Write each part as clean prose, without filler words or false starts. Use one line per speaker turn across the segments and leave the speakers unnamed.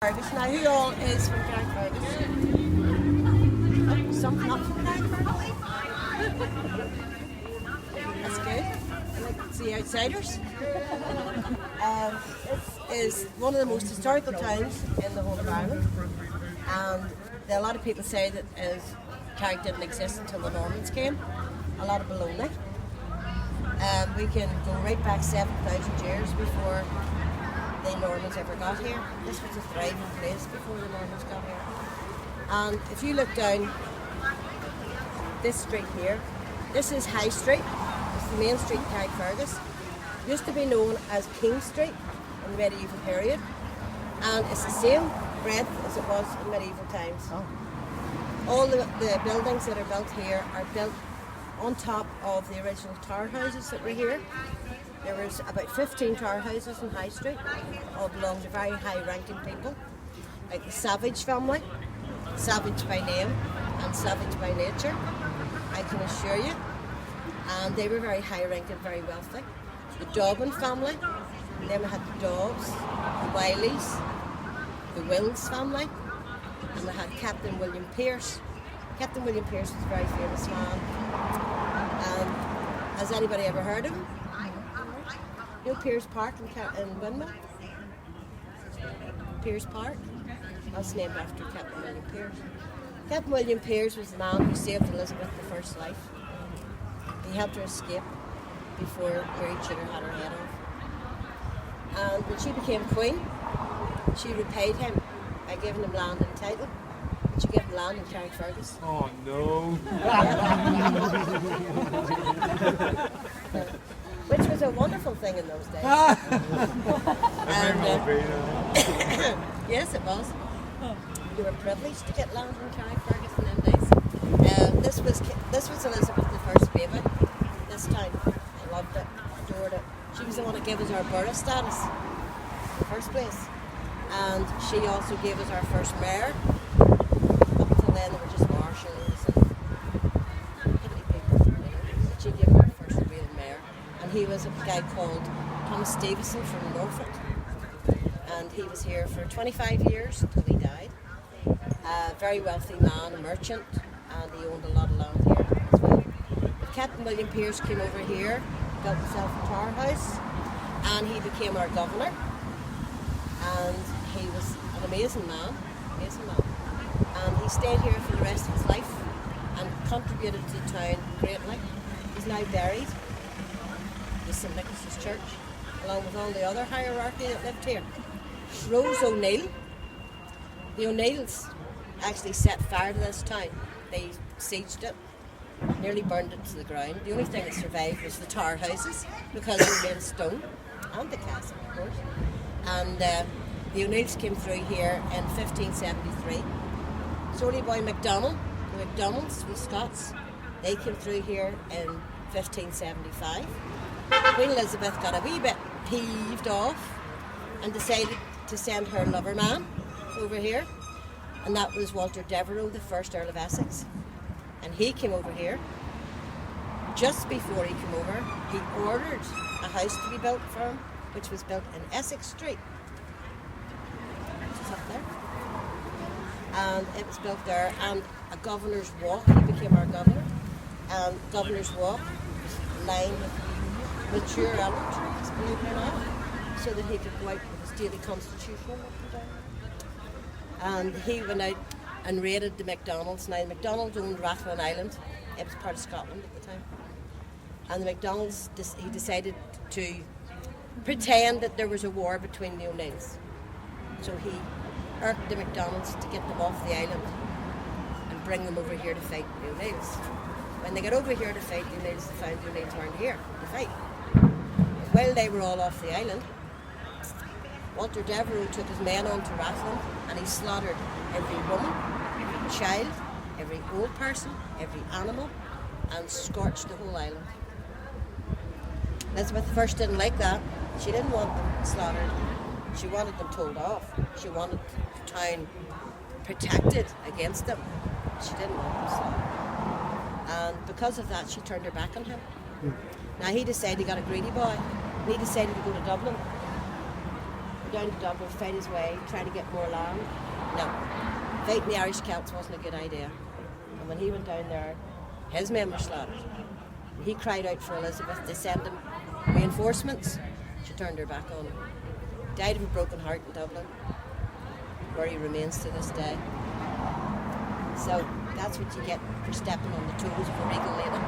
Fergus. Now, who all is from Carrickfergus? Something up from Carrickfergus? That's good. I like to see outsiders. It is one of the most historical towns in the whole of Ireland, and a lot of people say that Carrick didn't exist until the Normans came. A lot of baloney. We can go right back 7,000 years before the Normans ever got here. This was a thriving place before the Normans got here. And if you look down this street here, this is High Street. It's the main street in Carrickfergus. Used to be known as King Street in the medieval period, and it's the same breadth as it was in medieval times. Oh. All the buildings that are built here are built on top of the original tower houses that were here. There was about 15 tower houses in High Street, all belonged to very high-ranking people, like the Savage family, Savage by name and Savage by nature, I can assure you. And they were very high-ranking, very wealthy. The Dobbin family, then we had the Dobbs, the Wileys, the Wills family, and we had Captain William Pearce. Captain William Pearce was a very famous man. Has anybody ever heard of him? You know Pearce Park in Windmill? Pearce Park? That's named after Captain William Pearce. Captain William Pearce was the man who saved Elizabeth I's life. He helped her escape before Mary Tudor had her head off. And when she became queen, she repaid him by giving him land and title. She gave him land in Carrickfergus.
Oh no!
Which was a wonderful thing in those days. Yes, it was. You were privileged to get land in Carrickfergus in them days. This was Elizabeth I's baby. This town, I loved it, adored it. She was the one that gave us our borough status in the first place, and she also gave us our first mayor. Up until then, they were just marshals and piddly people. She gave us our first real mayor, and he was a guy called Thomas Davison from Norfolk, and he was here for 25 years until he died. A very wealthy man, a merchant, and he owned a lot of land here as well. But Captain William Pearce came over here, built himself a tower house, and he became our governor. And he was an amazing man, and he stayed here for the rest of his life and contributed to the town greatly. He's now buried in St. Nicholas's Church, along with all the other hierarchy that lived here. Rose O'Neill, the O'Neills actually set fire to this town. They sieged it, nearly burned it to the ground. The only thing that survived was the tower houses, because they were made of stone, and the castle, of course. And the O'Neills came through here in 1573. Solely by MacDonald, the MacDonalds, the Scots, they came through here in 1575. Queen Elizabeth got a wee bit peeved off and decided to send her lover man over here, and that was Walter Devereux, the first Earl of Essex. And he came over here. Just before he came over, he ordered a house to be built for him, which was built in Essex Street, which is up there. And it was built there, and a Governor's Walk, he became our governor, and Governor's Walk was lined with mature elm trees, believe it or not, so that he could go out with his daily constitutional up and down. And he went out and raided the MacDonalds. Now, the MacDonalds owned Rathlin Island. It was part of Scotland at the time. And the MacDonalds, he decided to pretend that there was a war between the O'Neills. So he irked the MacDonalds to get them off the island and bring them over here to fight the O'Neills. When they got over here to fight the O'Neills, they found the O'Neills weren't here to fight. While they were all off the island, Walter Devereux took his men on to Rathlin, and he slaughtered every woman, every child, every old person, every animal, and scorched the whole island. Elizabeth I didn't like that. She didn't want them slaughtered. She wanted them told off. She wanted the town protected against them. She didn't want them slaughtered. And because of that, she turned her back on him. Now he decided he got a greedy boy. He decided to go to Dublin. down to Dublin, fight his way, try to get more land. No, fighting the Irish Celts wasn't a good idea. And when he went down there, his men were slaughtered. He cried out for Elizabeth to send him reinforcements. She turned her back on him. Died of a broken heart in Dublin, where he remains to this day. So that's what you get for stepping on the toes of a regal lady.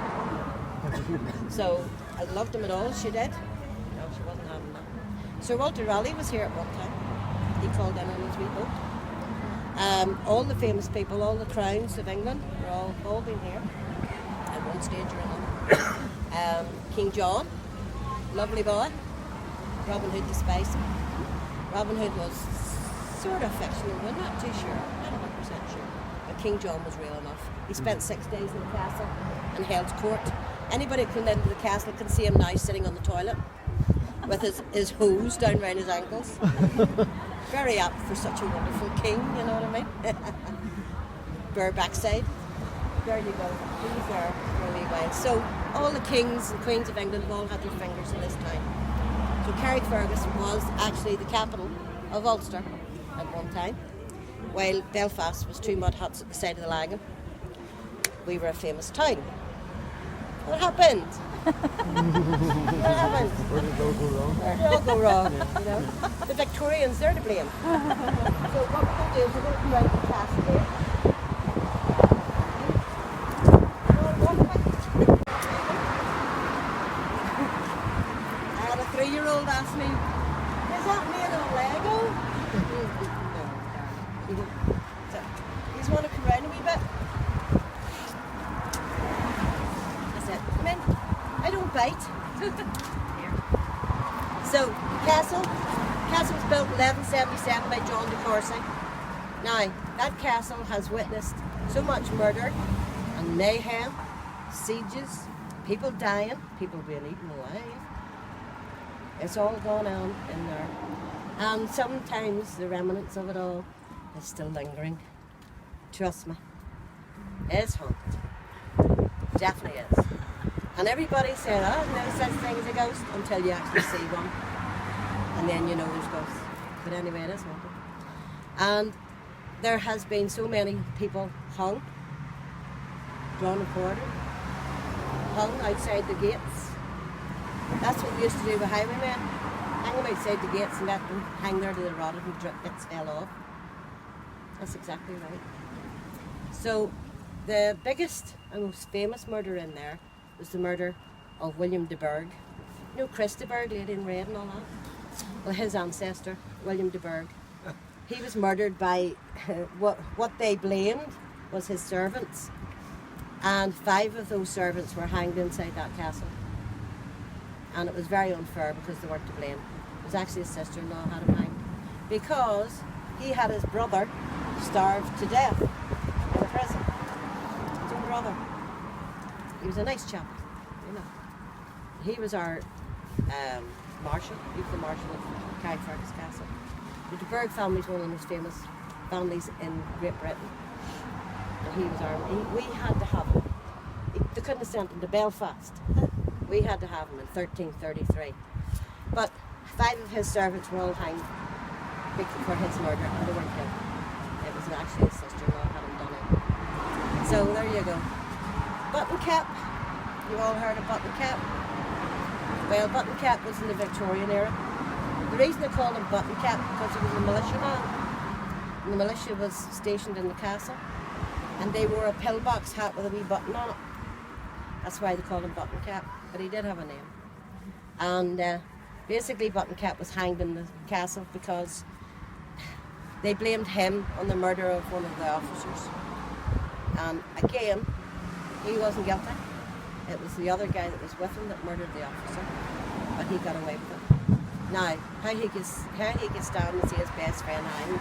So I loved him at all, she did. No, she wasn't having that. Sir Walter Raleigh was here at one time. He called in on his wee boat. All the famous people, all the crowns of England, were all been here at one stage or another. King John, lovely boy. Robin Hood despised him. Robin Hood was sort of fictional, we're not too sure, not 100% sure. But King John was real enough. He spent 6 days in the castle and held court. Anybody who came into the castle can see him now sitting on the toilet with his hose down around his ankles. Very apt for such a wonderful king, you know what I mean? Bare backside. There you go. He's there for a wee while. So all the kings and queens of England have all had their fingers in this town. So Carrickfergus was actually the capital of Ulster at one time, while Belfast was 2 mud huts at the side of the Lagan. We were a famous town. What happened? What happened?
Where did it all go wrong?
Where did it all go wrong? You know? The Victorians, they're to blame. So what we're going to do is we're going to come round the castle here. I had a 3-year-old ask me, is that made of Lego? No, so, you just want to come round a wee bit? Come in. I don't bite. So, castle was built in 1177 by John de Courcy. Now, that castle has witnessed so much murder and mayhem, sieges, people dying, people being eaten alive. It's all gone on in there. And sometimes the remnants of it all is still lingering. Trust me. It's haunted. Definitely is. And everybody said, oh, no such thing as a ghost until you actually see one. And then you know there's ghosts. But anyway, it is haunted. And there has been so many people hung, drawn and quartered, hung outside the gates. That's what we used to do with highwaymen. Hang them outside the gates and let them hang there till they rotted and drip its hell off. That's exactly right. So the biggest and most famous murder in there was the murder of William de Burgh. You know Chris de Burgh, Lady in Red and all that? Well, his ancestor, William de Burgh, he was murdered by what they blamed was his servants. And 5 of those servants were hanged inside that castle. And it was very unfair because they weren't to blame. It was actually his sister-in-law had him hanged. Because he had his brother starved to death in a prison. His own brother. He was a nice chap, you know. He was our marshal. He was the marshal of Carrickfergus Castle. The de Burgh family is one of the most famous families in Great Britain. And he was we had to have him. They couldn't have sent him to Belfast. We had to have him in 1333. But 5 of his servants were all hanged for his murder, and they weren't him. It was actually his sister-in-law had him done in. So there you go. Button cap. You all heard of button cap? Well, button cap was in the Victorian era. The reason they called him button cap because he was a militiaman. And the militia was stationed in the castle. And they wore a pillbox hat with a wee button on it. That's why they called him button cap. But he did have a name. And basically button cap was hanged in the castle because they blamed him on the murder of one of the officers. And again, he wasn't guilty. It was the other guy that was with him that murdered the officer, but he got away with it. Now, how he gets down and see his best friend hanged,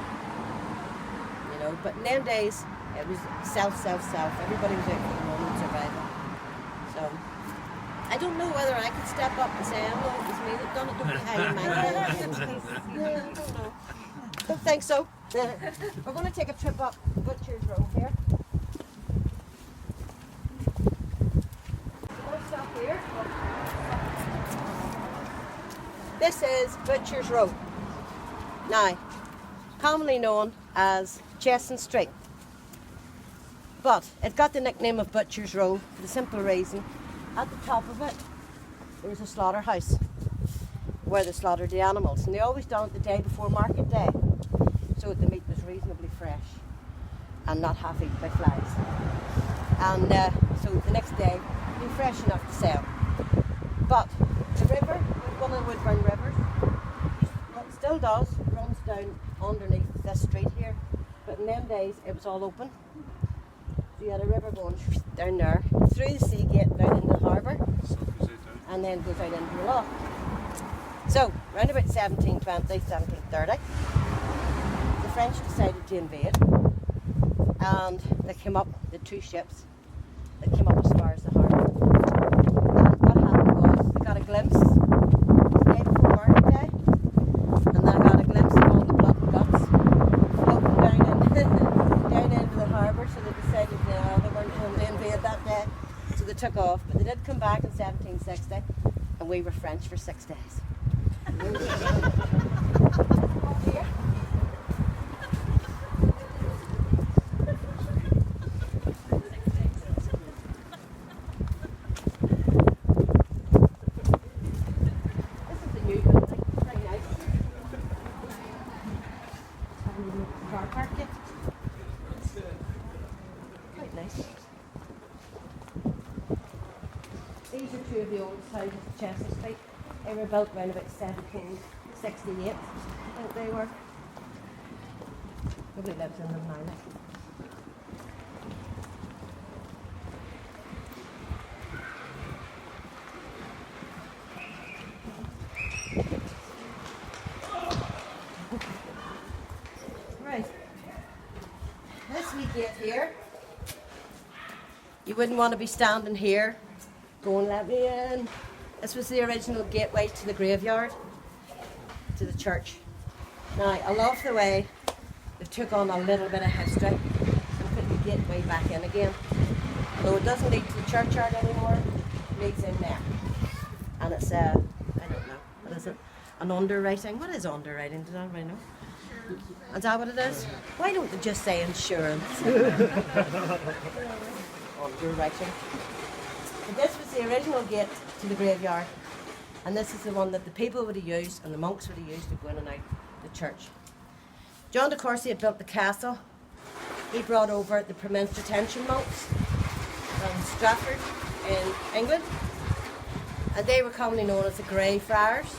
you know. But in them days, it was self. Everybody was out for their own survival. So, I don't know whether I could step up and say, oh, it was me that done it. Don't be hanging my head. Yeah, I don't know. Don't think so. We're going to take a trip up Butcher's Road here. Here. This is Butcher's Road. Now, commonly known as Chesson Street. But it got the nickname of Butcher's Row for the simple reason at the top of it there was a slaughterhouse where they slaughtered the animals, and they always done it the day before market day, so the meat was reasonably fresh and not half eaten by flies. And so the next day it'd be fresh enough to sell. But the river, one of the Woodburn rivers, it still does, runs down underneath this street here, but in them days it was all open. So you had a river going down there, through the sea gate down into the harbour, and then goes out into the loch. So, around about 1720, 1730, the French decided to invade, and they came up, the two ships that came up as far as the harbour. And what happened was, they got a glimpse the day before market day, and they got a glimpse of all the blood and guts floating down into the harbour, so they decided they weren't going to invade that day. So they took off, but they did come back in 1760, and we were French for 6 days. These are two of the oldest houses of Chesson Street. They were built around about 1768, I think they were. Nobody lives in them now. Right. This wee gate here, you wouldn't want to be standing here going, let me in. This was the original gateway to the graveyard, to the church. Now, I love the way they took on a little bit of history and put the gateway back in again. Though it doesn't lead to the churchyard anymore, it leads in there. And it's I don't know, what is it? An underwriting? What is underwriting? Does anybody know? Is that what it is? Why don't they just say insurance? Underwriting. But this was the original gate to the graveyard, and this is the one that the people would have used and the monks would have used to go in and out the church. John de Courcy had built the castle. He brought over the Premonstratensian monks from Stratford in England, and they were commonly known as the Grey Friars,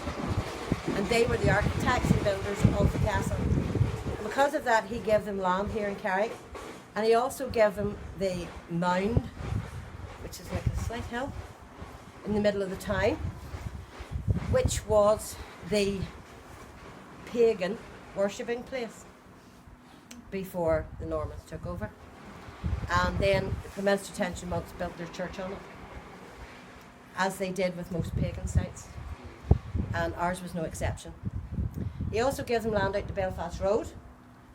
and they were the architects and builders of the castle. And because of that, he gave them land here in Carrick, and he also gave them the mound, which is like a slight hill in the middle of the town, which was the pagan worshipping place before the Normans took over. And then the Premonstratensian monks built their church on it, as they did with most pagan sites, and ours was no exception. He also gave them land out to Belfast Road,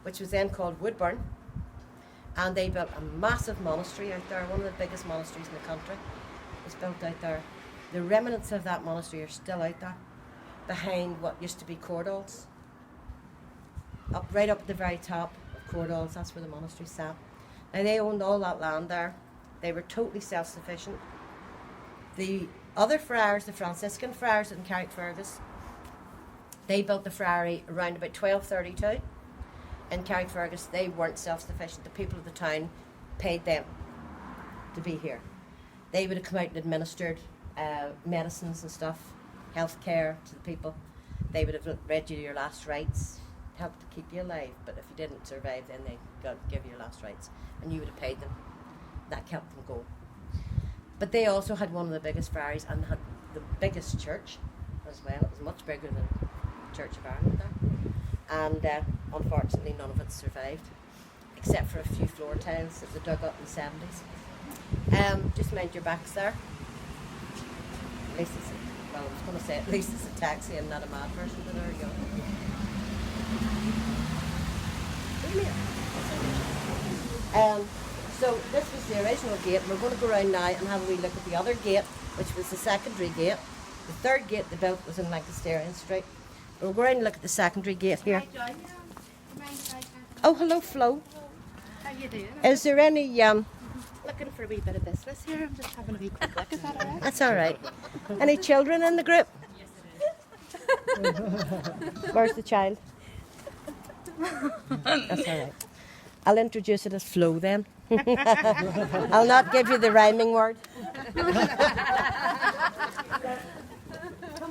which was then called Woodburn, and they built a massive monastery out there, one of the biggest monasteries in the country. It's built out there. The remnants of that monastery are still out there, behind what used to be Cordalls. Right up at the very top of Cordalls, that's where the monastery sat. Now they owned all that land there. They were totally self-sufficient. The other friars, the Franciscan friars in Carrickfergus, they built the friary around about 1232. In Carrickfergus, they weren't self-sufficient. The people of the town paid them to be here. They would have come out and administered medicines and stuff, health care to the people. They would have read you your last rites, helped to keep you alive, but if you didn't survive, then they got to give you your last rites, and you would have paid them. That kept them going. But they also had one of the biggest friaries and had the biggest church as well. It was much bigger than the Church of Ireland there. And unfortunately none of it survived, except for a few floor tiles that they dug up in the 70s. Just mind your backs there. At least it's I was going to say at least it's a taxi and not a mad person, but there you go. So this was the original gate. We're going to go around now and have a wee look at the other gate, which was the secondary gate. The third gate they built was in Lancasterian Street. We'll go around and look at the secondary gate here. Oh, hello, Flo.
How you doing?
Is there any
Looking for a wee bit of business here. I'm just having a wee quick look. Is that alright?
That's all right. Any children in the group? Where's the child? That's all right. I'll introduce it as Flo then. I'll not give you the rhyming word. Come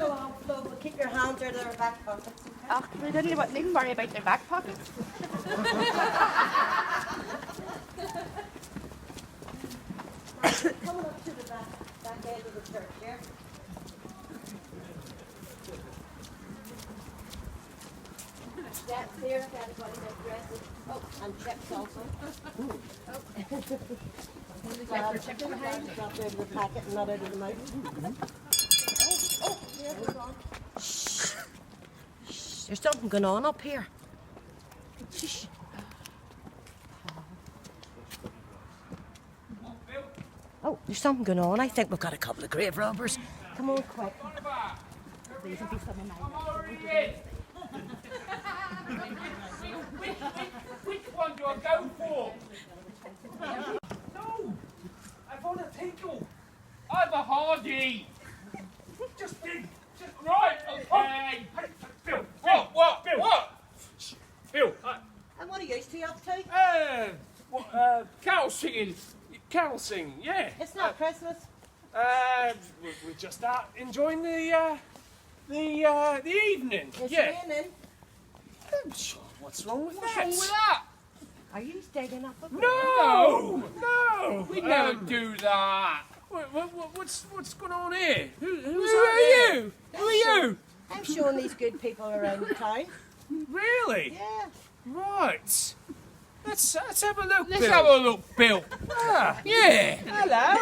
along, Flo. We'll keep your hands out of their back pockets.
Oh, we needn't worry about their back pockets.
Coming up to the back end of the church here. That's there, everybody has dresses. Oh, and chips also. Drop out of the packet and not out of the mouth. Here we go. Shh. Shh. There's something going on up here. Shh. Oh, there's something going on. I think we've got a couple of grave robbers. Come on, quick.
These will be some of mine.
Which one do I go for? No, I want a tinkle. I'm a hardy. Just right, okay. Bill, what? Bill,
And what are you two up to?
carol singing. Carol sing, yeah.
It's not Christmas.
We're just out enjoying the evening.
It's
Yeah.
raining.
Sure, what's wrong with
What's
that?
wrong with
that?
Are you digging up a
No, we never do that. What's going on here? Who are you? Who are you?
I'm showing these good people around the town.
Really?
Yeah.
Right. Let's have a look. Let's have a look, Bill. Yeah. Hello.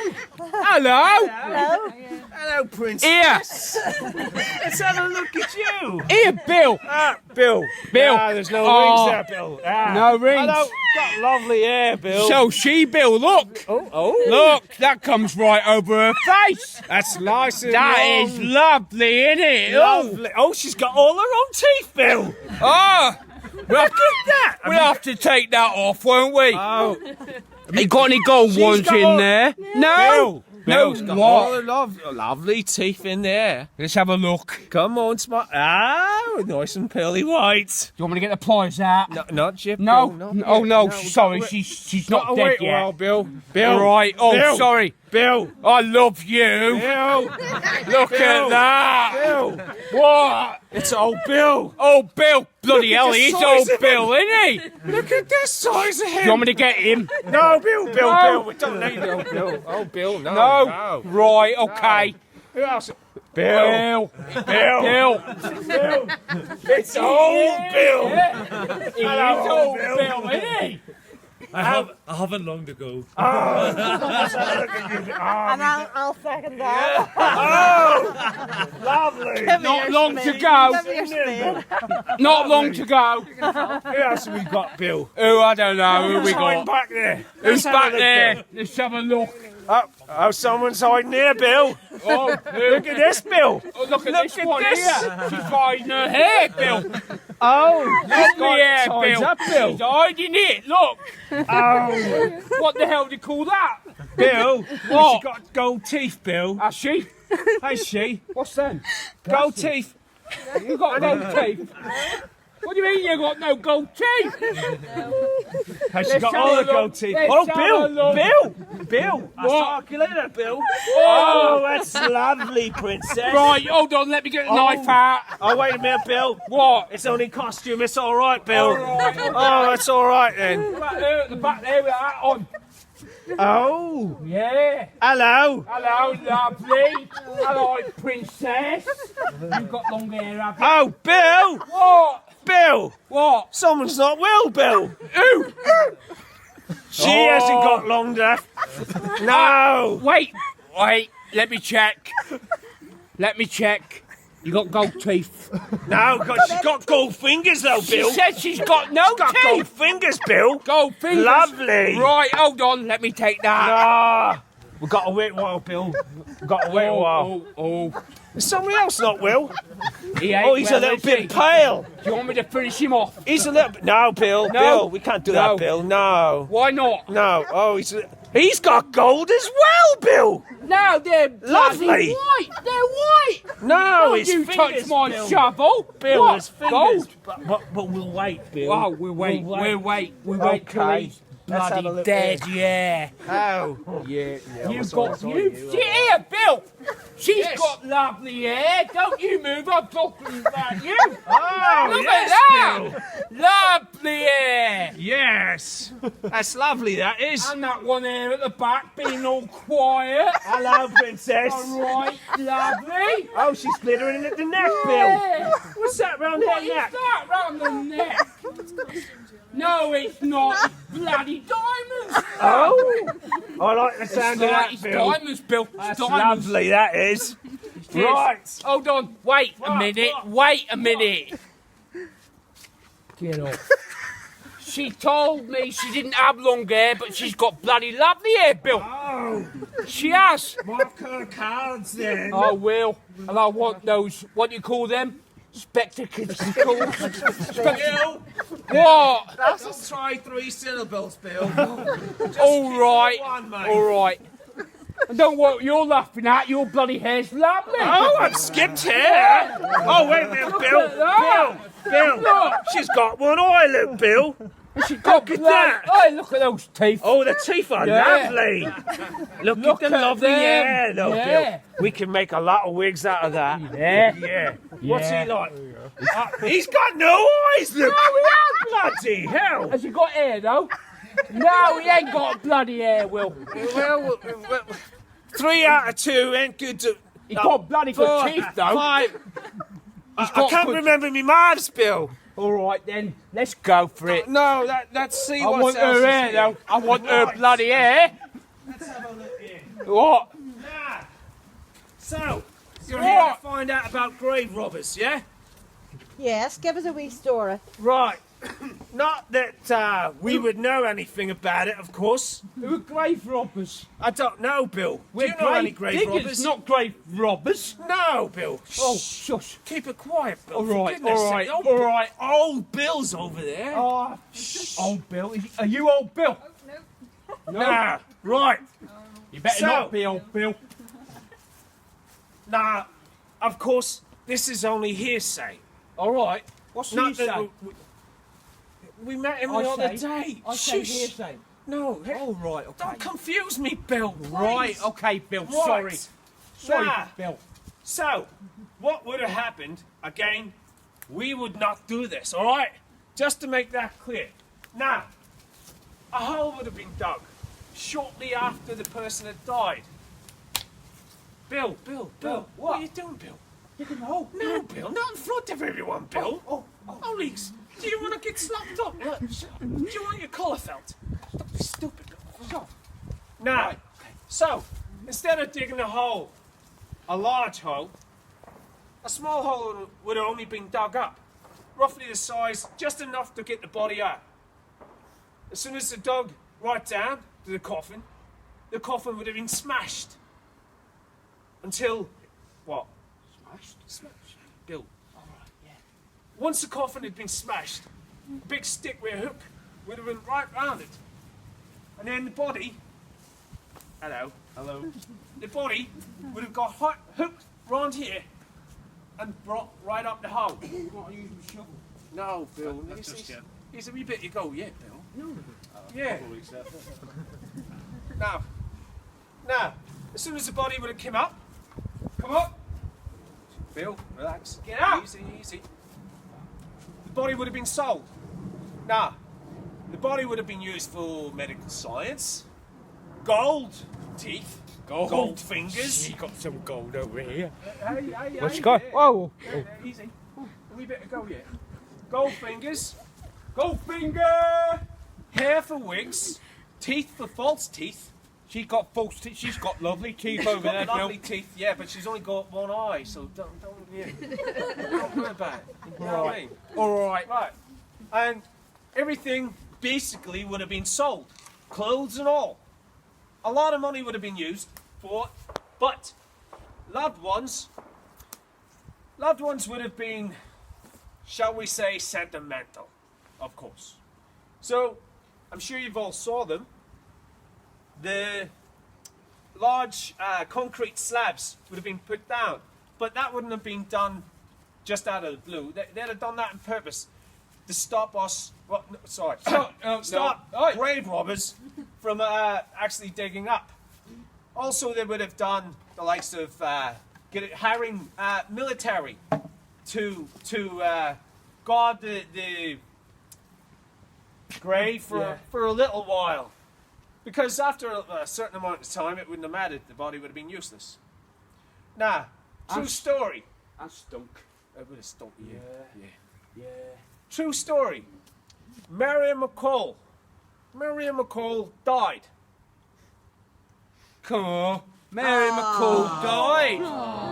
Hello, Prince.
Here.
Let's have a look at you.
Here, Bill.
Bill.
Bill.
There's no
Oh.
rings there, Bill.
No rings.
Hello. Got lovely hair, Bill.
So Bill, look.
Oh.
Look, that comes right over her face.
That's nice and
That
long.
is lovely, isn't it?
Lovely. Oh, she's got all her own teeth, Bill.
Oh. We'll have,
that.
we'll have to take that off, won't we?
Oh.
You got any gold ones
got
in
all-
there? No.
Bill's got
what?
all the lovely teeth in there.
Let's have a look.
Come on, smart. Nice and pearly white.
Do you want me to get the pliers out?
No, not Chip.
No.
Bill,
Oh no.
we've
Sorry,
got to
she's
Got
not
to
dead
wait a
yet.
while, Bill. Bill.
Right. Oh,
Bill.
sorry.
Bill.
I love you.
Bill.
Look at that.
Bill.
What?
It's old Bill.
Oh, Bill. Bloody
Look at
hell,
the
he's
size
old
of him.
Bill, isn't he?
Look at this size of him.
Do you want me to get him?
No, Bill.
No.
We don't need Bill. Oh, Bill, no.
No. Right. Okay.
Who else? Bill.
Bill.
It's old Bill.
He
Hello,
is old
Bill.
Bill, isn't he?
I haven't long to go.
And I'll second that.
Lovely.
Not long to go. Not long to go.
Who else have we got, Bill?
Oh, I don't know who we
Hiding
got.
back there.
Who's
Let's have a
back
look,
there?
Bill.
Let's have a look.
Oh, someone's hiding there, Bill.
Oh,
Look at this, Bill.
look at this
at
one
this.
here. She's hiding her hair, Bill.
Oh,
Look here,
ties
Bill.
up, Bill.
She's hiding it. Look.
Oh,
What the hell do you call that?
Bill.
What?
She's got gold teeth, Bill.
Has she?
Has she?
What's then?
Gold teeth.
You got gold teeth? What do you mean you got no gold teeth?
Has she
Let's
got
have
all
a
the
look.
gold teeth?
Let's
Oh,
have a
Bill.
look.
Bill. I
What?
saw a calculator, Bill. Oh, that's lovely, Princess.
Right, hold on, let me get the knife out.
Oh, wait a minute, Bill.
What?
It's only costume. It's all right, Bill.
All right, okay.
Oh, it's all right then.
Right there at the back there with that on.
Oh,
Yeah.
hello.
Hello, lovely. Hello, princess. You've got long hair, have you?
Oh, Bill.
What?
Bill.
What?
Someone's not well, Bill.
Who?
She hasn't got long left. No.
Wait. Let me check. You got gold teeth.
No, she's got gold fingers though,
She
Bill.
said she's got no
Got
teeth.
gold fingers, Bill.
Gold fingers.
Lovely.
Right, hold on. Let me take that.
Ah, We've got to wait a while, Bill. We've got to wait a while. There's somebody else not Will.
He ain't
Oh, he's a
well,
little
is
bit
he?
pale.
Do you want me to finish him off?
He's a little bit... No, Bill.
No.
Bill, we can't do
No.
that, Bill. No.
Why not?
No. Oh, he's got gold as well, Bill.
No, they're
Lovely.
bloody white. They're white.
No,
Don't
his
you
fingers,
touch my
Bill.
shovel.
Bill,
What?
his fingers.
Gold?
But we'll wait, Bill.
Oh, we'll wait. We'll wait till
Okay.
he's
Let's have a
bloody
look
dead,
here.
yeah.
Oh.
Yeah.
what's
See
on
here, Bill. She's got lovely hair. Don't you move. I'm talking about you.
Oh,
Look
yes,
at
Bill.
that. Lovely hair.
Yes. That's lovely, that is.
And that one there at the back being all quiet.
Hello, Princess.
All right, lovely.
Oh, she's glittering at the neck,
Yeah.
Bill. What's that round
What
her
is
neck?
that round the neck? No, it's not. It's bloody diamonds.
Oh, I like the sound of that,
It's
Bill.
diamonds, Bill. It's
That's
diamonds.
lovely, that is.
Yes.
Right.
Hold on. Wait a
What?
minute.
What?
Wait a minute. Get off. She told me she didn't have long hair, but she's got bloody lovely hair, Bill.
Oh,
She has.
mark her cards then.
I will. And I want those, what do you call them? Spectacles.
Bill,
What?
let's try 3 syllables, Bill.
All right.
One, mate.
All right. I don't know what you're laughing at. Your bloody hair's lovely.
Oh, I've skipped here. Oh, wait a minute, Bill.
at that.
Bill.
Look.
She's got one eye, look, Bill.
She got
Look at
bloody-
that.
Oh, look at those teeth.
Oh, the teeth are
Yeah.
lovely. Look
Look
at the
at
lovely
them.
hair, though,
Yeah.
Bill. We can make a lot of wigs out of that.
Yeah.
Yeah. What's
Yeah.
he like? He's got no eyes, look. Bloody hell.
Has he got hair, though? No, he ain't got bloody hair, Will.
Well, 3 out of 2 ain't good to...
He's got bloody good teeth, though.
5. I
got
can't
good-
remember me marks, Bill.
All right, then. Let's go for it.
No, let's see
I
what
want
else
her
is
hair,
here.
though. I want her bloody hair.
Let's have a look here.
What?
Nah. So, you're
What?
here to find out about grave robbers, yeah?
Yes, give us a wee story.
Right. Not that we would know anything about it, of course.
Who are grave robbers?
I don't know, Bill. Do
We're
you know any grave
diggers,
robbers?
not grave robbers.
No, Bill.
Oh,
Shh.
shush.
Keep it quiet, Bill.
All
for
right,
goodness
all right,
sake.
all right.
Old Bill's over there.
Oh, old Bill. Are you old Bill? No.
Nah, right.
You better
So-
not be old Bill.
Nah, of course, this is only hearsay.
All right. What's
Not
he say?
that we met him
I
the other
say-
day.
I say
Shush.
hearsay.
No,
Oh, right, okay.
don't confuse me, Bill.
Right,
please.
okay, Bill.
Right.
Sorry. Sorry,
Nah.
Bill.
So, what would have happened, again, we would not do this, all right? Just to make that clear. Now, a hole would have been dug shortly after the person had died. Bill, what are you doing, Bill?
Digging the hole.
No, Bill, not in front of everyone, Bill.
Oh.
Holy, do you want to get slapped up? Do you want your collar felt? Stop being stupid, Bill.
Stop.
Now, so, instead of digging a hole, a large hole, a small hole would have only been dug up, roughly the size, just enough to get the body out. As soon as they dug right down to the coffin would have been smashed. Until, what? Smashed. Bill.
Alright, yeah.
Once the coffin had been smashed, a big stick with a hook would have been right round it. And then the body, hello. The body would have got hooked round here and brought right up the hole.
You want to use the shovel?
No, Bill. He's a wee bit to go yet, Bill. Yeah. Now, as soon as the body would have come up, Bill, relax.
Get up.
Easy. The body would have been sold. Now, the body would have been used for medical science, gold teeth, gold fingers.
She got some gold over here.
Hey,
What's she got? Whoa.
Easy. A wee bit to go yet. Gold fingers,
Goldfinger!
hair for wigs, teeth for false teeth.
She got false teeth. She's got lovely teeth over there, Bill.
Lovely teeth, yeah, but she's only got one eye, so don't worry about it. You know what I mean?
Alright.
Right. And everything basically would have been sold. Clothes and all. a lot of money would have been used for it, but loved ones would have been, shall we say, sentimental, of course. So, I'm sure you've all saw them. The large concrete slabs would have been put down, but that wouldn't have been done just out of the blue. They'd have done that on purpose to stop us, well, no, sorry, stop grave robbers from actually digging up. Also, they would have done the likes of hiring military to guard the grave for a little while. Because after a certain amount of time, it wouldn't have mattered. The body would have been useless. Now, true story.
That stunk.
It would have stunk.
Yeah.
True story. Miriam McCall died.
Come on. Mary McCall died.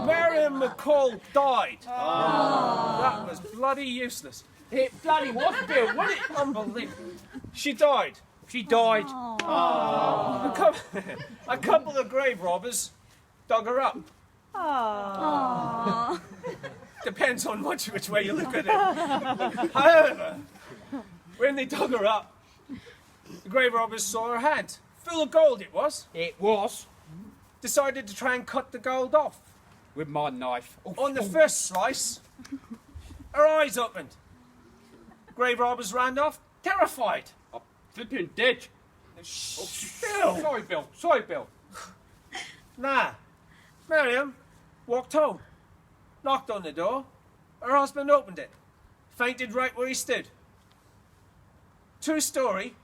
Miriam McCall died. That was bloody useless.
It bloody was, Bill. Wasn't it?
Unbelievable. She died.
She died.
A couple of grave robbers dug her up. Depends on which way you look at it. However, when they dug her up, the grave robbers saw her hand. Full of gold it was.
It was.
Decided to try and cut the gold off.
With my knife.
On the first slice, her eyes opened. Grave robbers ran off, terrified.
I flipping did.
Bill!
Sorry, Bill.
Nah. Miriam walked home, knocked on the door. Her husband opened it, fainted right where he stood. True story,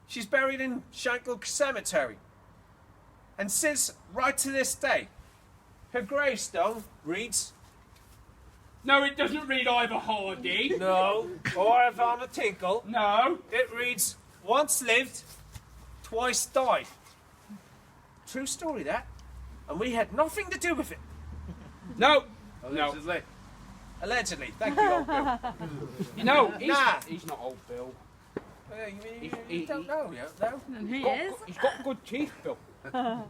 she's buried in Shankill Cemetery. And since, right to this day, her gravestone reads,
No, it doesn't read Ivor Hardy.
no, or Ivana Tinkle.
No.
It reads, once lived, twice died. True story, that. And we had nothing to do with it.
No.
Allegedly. Allegedly. Thank you, old Bill.
You know,
Nah.
he's not old Bill.
You don't know yet, though.
He's got good teeth, Bill.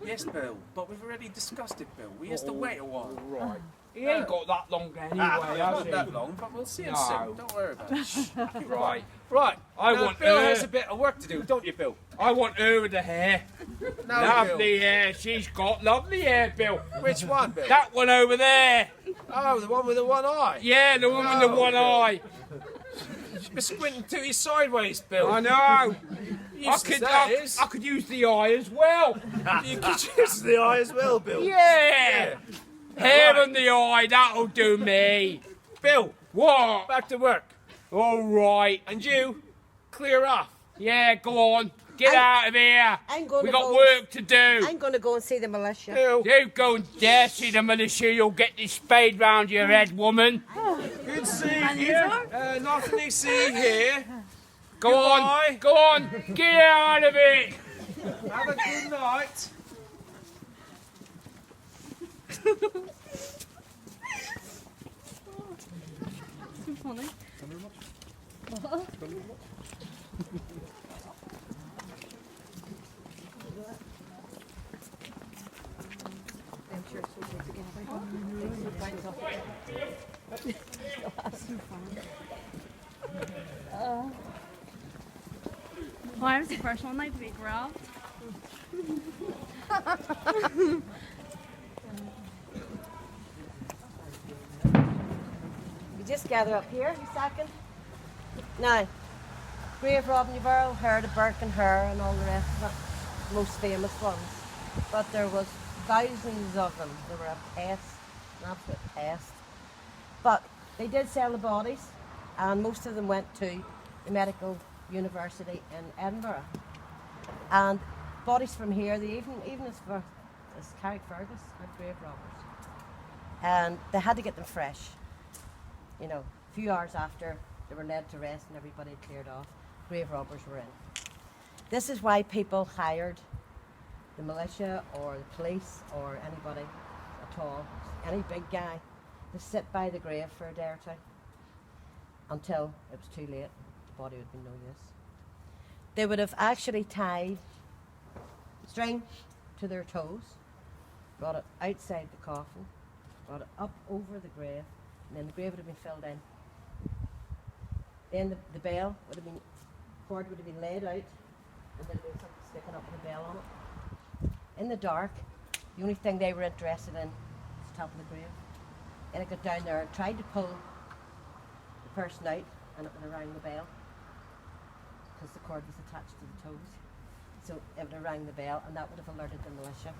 Yes, Bill, but we've already discussed it, Bill. We has to wait a while.
Right. He ain't got that long anyway, has
Not
he?
that long, but we'll see him
No.
soon. Don't worry about it.
Right.
Right.
I
now,
want
Bill
her.
has a bit of work to do, don't you, Bill?
I want her with the hair.
No,
Lovely hair. She's got lovely hair, Bill.
Bill. Which one, Bill?
That one over there.
Oh, the one with the one eye.
Yeah, the one with the
Oh,
one
Bill.
eye.
You're squinting to you sideways, Bill.
I know.
Useless that is.
I could use the eye as well.
You could use the eye as well, Bill.
Yeah. Hair and the eye, that'll do me.
Bill,
What?
back to work.
All right.
And you, clear off.
Yeah, go on. Get out of here.
I'm gonna
We got
go-
work to do.
I'm going to go and see the militia.
Bill,
You go and dare see the militia, you'll get this spade round your head, woman.
good seeing you. Nothing to see here.
Go
Goodbye.
on, go on, get out of it.
Have a good night.
Why was the first one like to be grabbed?
You just gather up here a second. Now, grave robbing, you've all heard of Burke and Hare and all the rest of it, most famous ones. But there was thousands of them. They were a pest, an absolute pest. But they did sell the bodies, and most of them went to the medical university in Edinburgh. And bodies from here, they even as Carrickfergus had grave robbers. And they had to get them fresh. You know, a few hours after they were laid to rest and everybody had cleared off, grave robbers were in. This is why people hired the militia or the police or anybody at all, any big guy, to sit by the grave for a day or two until it was too late. The body would be no use. They would have actually tied string to their toes, brought it outside the coffin, brought it up over the grave, and then the grave would have been filled in. Then the bell would have been, cord would have been laid out, and there'd have been something sticking up with a bell on it. In the dark, the only thing they were interested in was the top of the grave. And I got down there and tried to pull the person out, and it would have rang the bell, because the cord was attached to the toes. So it would have rang the bell, and that would have alerted the militia.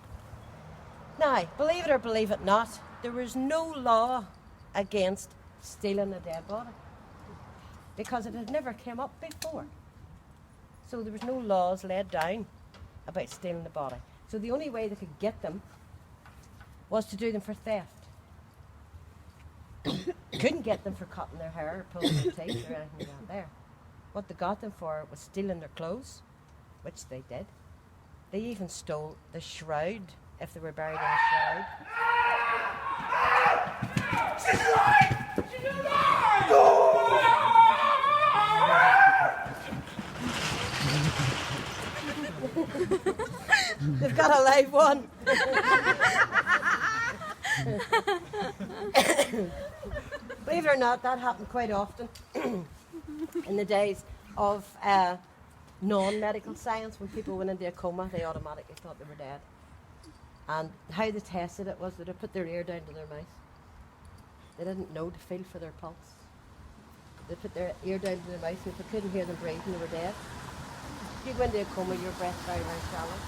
Now, believe it or believe it not, there was no law against stealing a dead body, because it had never come up before. So there was no laws laid down about stealing the body. So the only way they could get them was to do them for theft. Couldn't get them for cutting their hair or pulling their teeth or anything like there. What they got them for was stealing their clothes, which they did. They even stole the shroud if they were buried in a shroud. They've got a live one. Believe it or not, that happened quite often in the days of non-medical science. When people went into a coma, they automatically thought they were dead. And how they tested it was that they put their ear down to their mouth. They didn't know to feel for their pulse. They put their ear down to their mouth, and if they couldn't hear them breathing, they were dead. If you go into a coma, your breath's very, very shallow.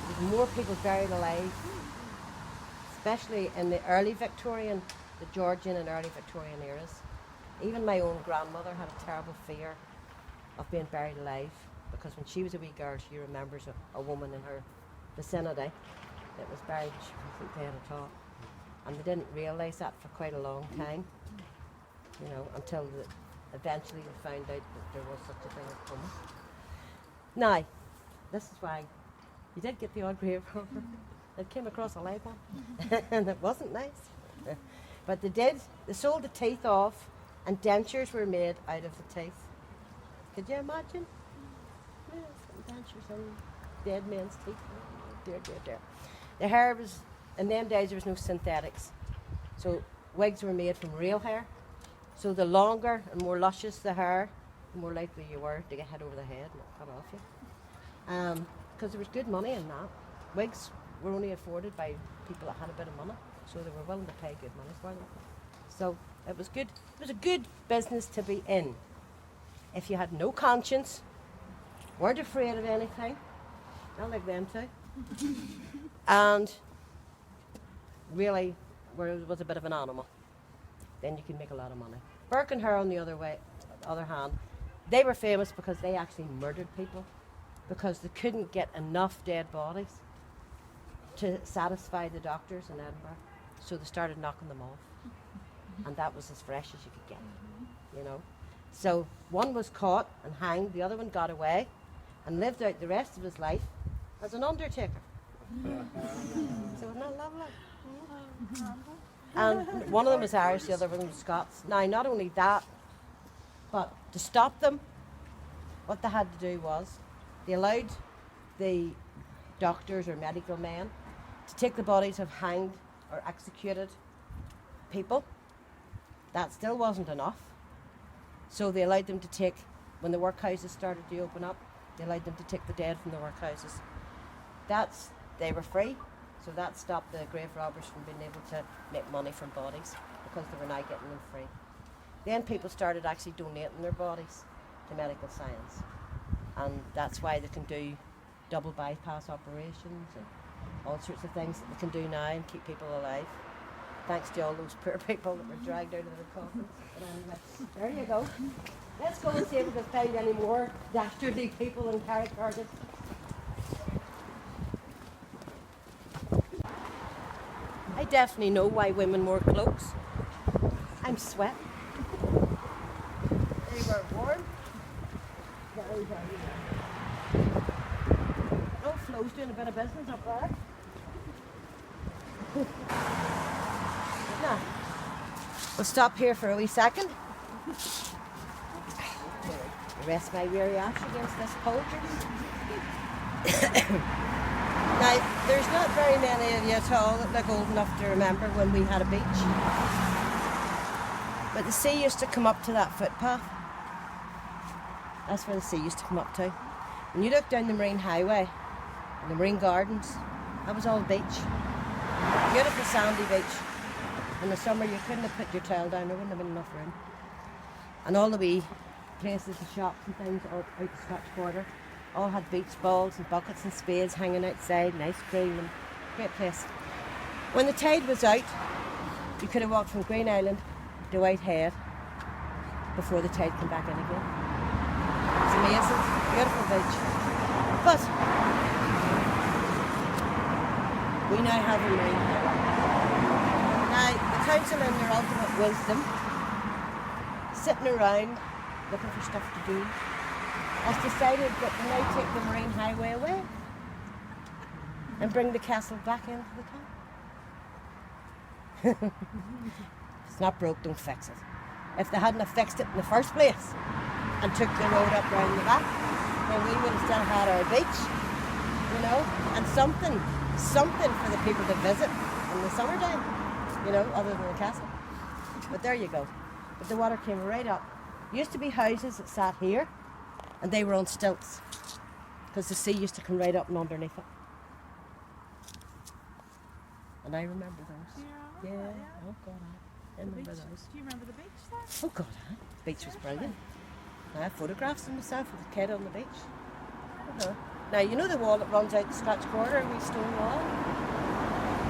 There's more people buried alive, especially in the early Victorian, the Georgian and early Victorian eras. Even my own grandmother had a terrible fear of being buried alive, because when she was a wee girl, she remembers a woman in her vicinity that was buried and she wasn't dead at all. And they didn't realise that for quite a long time, you know, until eventually they found out that there was such a thing as coma. Now, this is why you did get the odd grave robber that came across a live one, and it wasn't nice. But they sold the teeth off, and dentures were made out of the teeth. Could you imagine? Yes, dentures and dead men's teeth. Dear, dear, dear. The hair was, in them days there was no synthetics. So wigs were made from real hair. So the longer and more luscious the hair, the more likely you were to get hit over the head and cut off you. Because there was good money in that. Wigs were only afforded by people that had a bit of money, so they were willing to pay good money for them. So it was good. It was a good business to be in. If you had no conscience, weren't afraid of anything, not like them too, and really was a bit of an animal, then you could make a lot of money. Burke and Hare, on the other hand, they were famous because they actually murdered people, because they couldn't get enough dead bodies to satisfy the doctors in Edinburgh. So they started knocking them off. And that was as fresh as you could get, you know. So one was caught and hanged, the other one got away and lived out the rest of his life as an undertaker. So isn't that lovely? And one of them was Irish, the other one was Scots. Now, not only that, but to stop them, what they had to do was they allowed the doctors or medical men to take the bodies of hanged or executed people. That still wasn't enough. So they allowed them to take, when the workhouses started to open up, they allowed them to take the dead from the workhouses. They were free, so that stopped the grave robbers from being able to make money from bodies, because they were now getting them free. Then people started actually donating their bodies to medical science, and that's why they can do double bypass operations and all sorts of things that they can do now and keep people alive, thanks to all those poor people that were dragged out of their coffins. But anyway, there you go. Let's go and see if we can find any more dastardly people in Carrickfergus. I definitely know why women wore cloaks. I'm sweating. They were warm. Very, very warm. Oh, Flo's doing a bit of business up there. Now, we'll stop here for a wee second. Rest my weary ass against this poultry. Now, there's not very many of you at all that look old enough to remember when we had a beach. But the sea used to come up to that footpath. That's where the sea used to come up to. When you look down the Marine Highway and the Marine Gardens, that was all beach. Beautiful sandy beach. In the summer you couldn't have put your towel down, there wouldn't have been enough room. And all the wee places, the shops and things out the Scotch Quarter, all had beach balls and buckets and spades hanging outside and ice cream and great place. When the tide was out, you could have walked from Green Island to Whitehead before the tide came back in again. It's amazing, beautiful beach. But we now have a marine highway. Now, the council in their ultimate wisdom, sitting around looking for stuff to do, has decided that they now take the marine highway away and bring the castle back into the town. It's not broke, don't fix it. If they hadn't have fixed it in the first place and took the road up round the back, then we would have still had our beach, you know, and something for the people to visit in the summertime, you know, other than the castle. But there you go. But the water came right up. Used to be houses that sat here, and they were on stilts, because the sea used to come right up and underneath it. And I remember those. Yeah. Oh God, I remember those.
Do you remember the beach there?
Oh God, the beach was brilliant. I have photographs of myself with a kid on the beach. Uh-huh. Now, you know the wall that runs out the Scotch Quarter, a wee stone wall?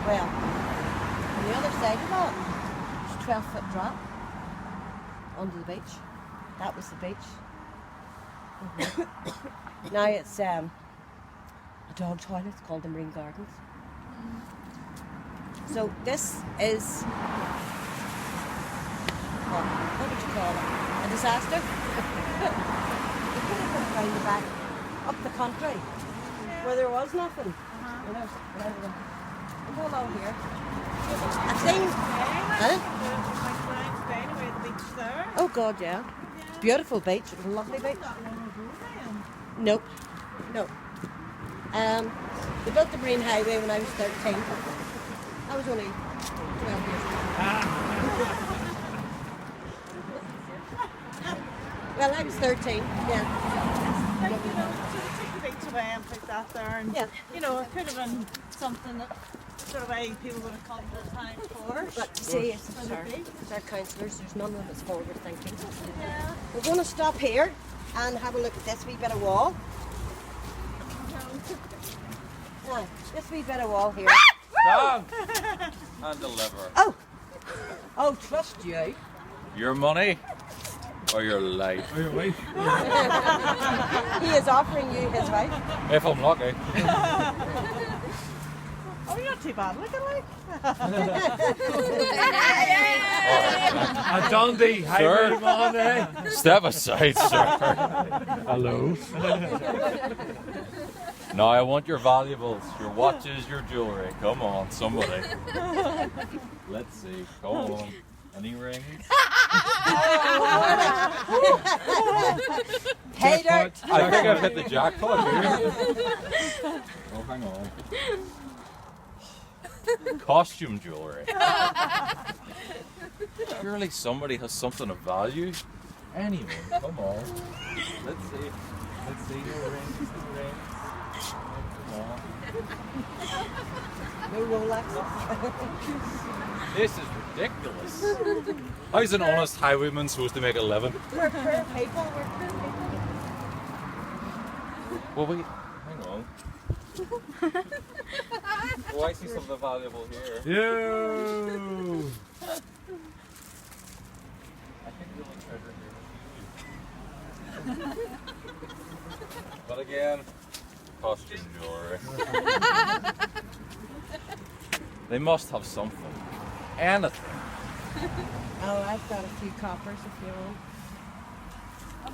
Well, on the other side of that, there's a 12-foot drop onto the beach. That was the beach. Mm-hmm. Now it's a dog toilet, it's called the Marine Gardens. So this is, what would you call it? A disaster? You could have put it round the back, up the country, where there was nothing. You know, it's all over here. I think, oh God, yeah. Beautiful beach, it was a lovely beach. Nope, no. They built the Marine Highway when I was 13. I was only 12 years old. Well, I was 13, yeah.
Like, you know, so they took the beach away and put that there, and you know, it could have been something that sort of way people would have come to the town for.
But see, it's our councillors, there's none of them that's forward thinking. Yeah. We're going to stop here and have a look at this wee bit of wall. Now, this wee bit of wall here.
Stand and deliver.
Oh, trust you.
Your money or your life.
Or your wife.
He is offering you his wife.
If I'm lucky.
Oh, you're not too bad looking, like.
A Dundee highwayman, eh?
Step aside, sir.
Hello.
No, I want your valuables, your watches, your jewellery. Come on, somebody. Let's see. Come on. Any rings?
Hey, Dirt.
I think I've hit the jackpot here. Oh, hang on. Costume jewellery. Surely somebody has something of value. Anyone, come on. Let's see. Let's see your rings. Come on.
No Rolex.
This is ridiculous. How's an honest highwayman supposed to make a living?
We're poor people.
Well, wait, hang on. Oh, I see something valuable here.
Yo!
I think the only treasure here is you. But again, costume jewelry. They must have something. Anything.
Oh, I've got a few coppers if you want.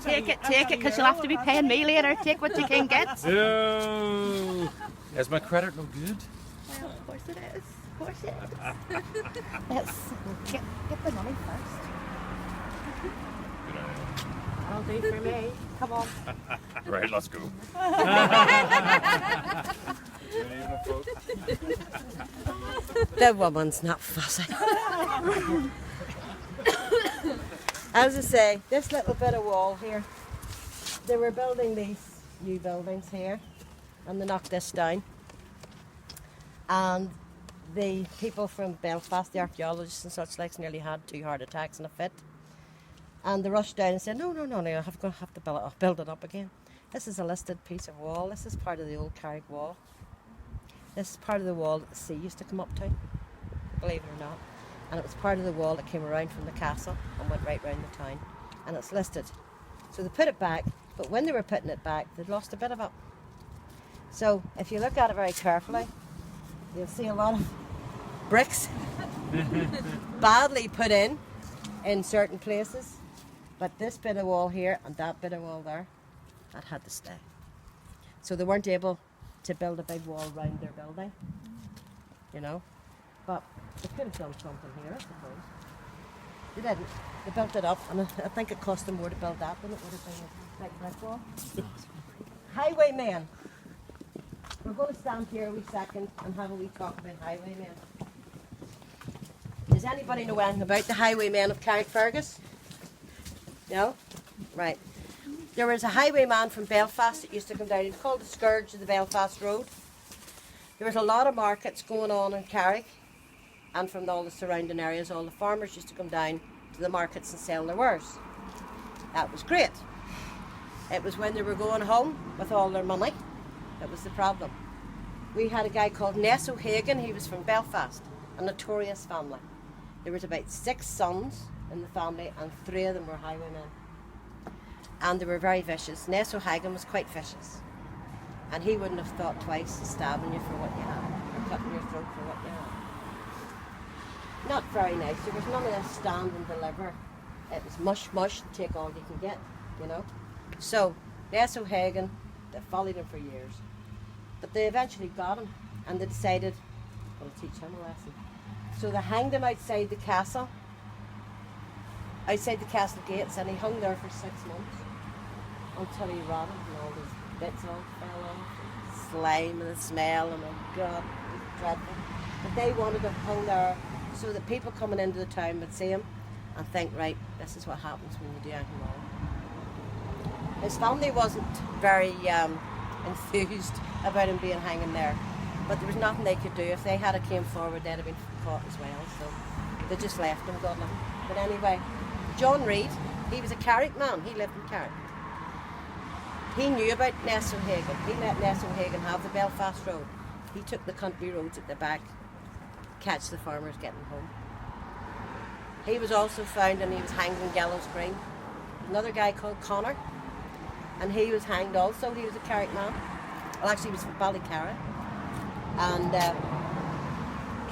Take it, because you'll have to be paying me later. Take what you can get.
Yo!
Is my credit no good?
Well, of course it is. Of course it is. Let's get the money first.
Good idea.
I'll do for me. Come on.
Right, let's go. Good evening,
folks.
The woman's not fussy. As I say, this little bit of wall here, they were building these new buildings here, and they knocked this down. And the people from Belfast, the archaeologists and such likes, nearly had 2 heart attacks in a fit. And they rushed down and said, no, I'm going to have to build it up again. This is a listed piece of wall. This is part of the old Carrick wall. This is part of the wall that the sea used to come up to, believe it or not. And it was part of the wall that came around from the castle and went right round the town. And it's listed. So they put it back, but when they were putting it back, they'd lost a bit of it. So if you look at it very carefully, you'll see a lot of bricks badly put in certain places. But this bit of wall here and that bit of wall there, that had to stay. So they weren't able to build a big wall around their building, you know. But they could have done something here, I suppose. They didn't. They built it up, and I think it cost them more to build that than it would have been a big brick wall. Highwaymen. We're going to stand here a wee second and have a wee talk about highwaymen. Does anybody know anything about the highwaymen of Carrickfergus? No? Right. There was a highwayman from Belfast that used to come down. He was called the Scourge of the Belfast Road. There was a lot of markets going on in Carrick, and from all the surrounding areas, all the farmers used to come down to the markets and sell their wares. That was great. It was when they were going home with all their money that was the problem. We had a guy called Ness O'Hagan. He was from Belfast, a notorious family. There was about 6 sons in the family, and 3 of them were highwaymen. And they were very vicious. Ness O'Hagan was quite vicious. And he wouldn't have thought twice of stabbing you for what you had, or cutting your throat for what you had. Not very nice. There was none of this stand and deliver. It was mush, mush, take all you can get, you know. So, Ness O'Hagan, they followed him for years. But they eventually got him, and they decided, we'll teach him a lesson. So they hanged him outside the castle gates, and he hung there for 6 months until he rotted and all his bits all fell off, and slime and the smell, and oh God, it was dreadful. But they wanted him hung there so that people coming into the town would see him and think, right, this is what happens when you do anything wrong. His family wasn't very enthused about him being hanging there, but there was nothing they could do. If they had came forward, they'd have been caught as well, so they just left him, God love him. But anyway, John Reid, he was a Carrick man. He lived in Carrick. He knew about Ness O'Hagan. He let Ness O'Hagan have the Belfast Road. He took the country roads at the back, catch the farmers getting home. He was also found, and he was hanged in Gallows Green. Another guy called Connor, and he was hanged also. He was a Carrick man. Well, actually, he was from Ballycarra. And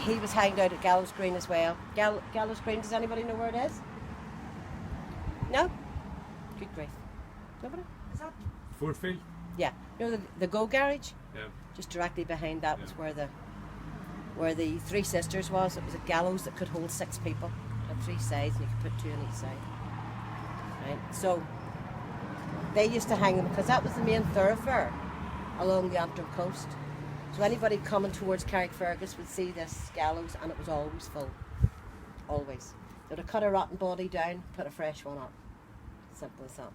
he was hanged out at Gallows Green as well. Gallows Green, does anybody know where it is? No? Good grief. Nobody? Is that?
Fourfield?
Yeah. You know the Go Garage?
Yeah.
Just directly behind that was where the Three Sisters was. It was a gallows that could hold 6 people. It had 3 sides, and you could put 2 on each side. Right? So they used to hang them because that was the main thoroughfare along the Antrim coast. So anybody coming towards Carrickfergus would see this gallows, and it was always full. Always. They would have cut a rotten body down, put a fresh one up. Simple as that.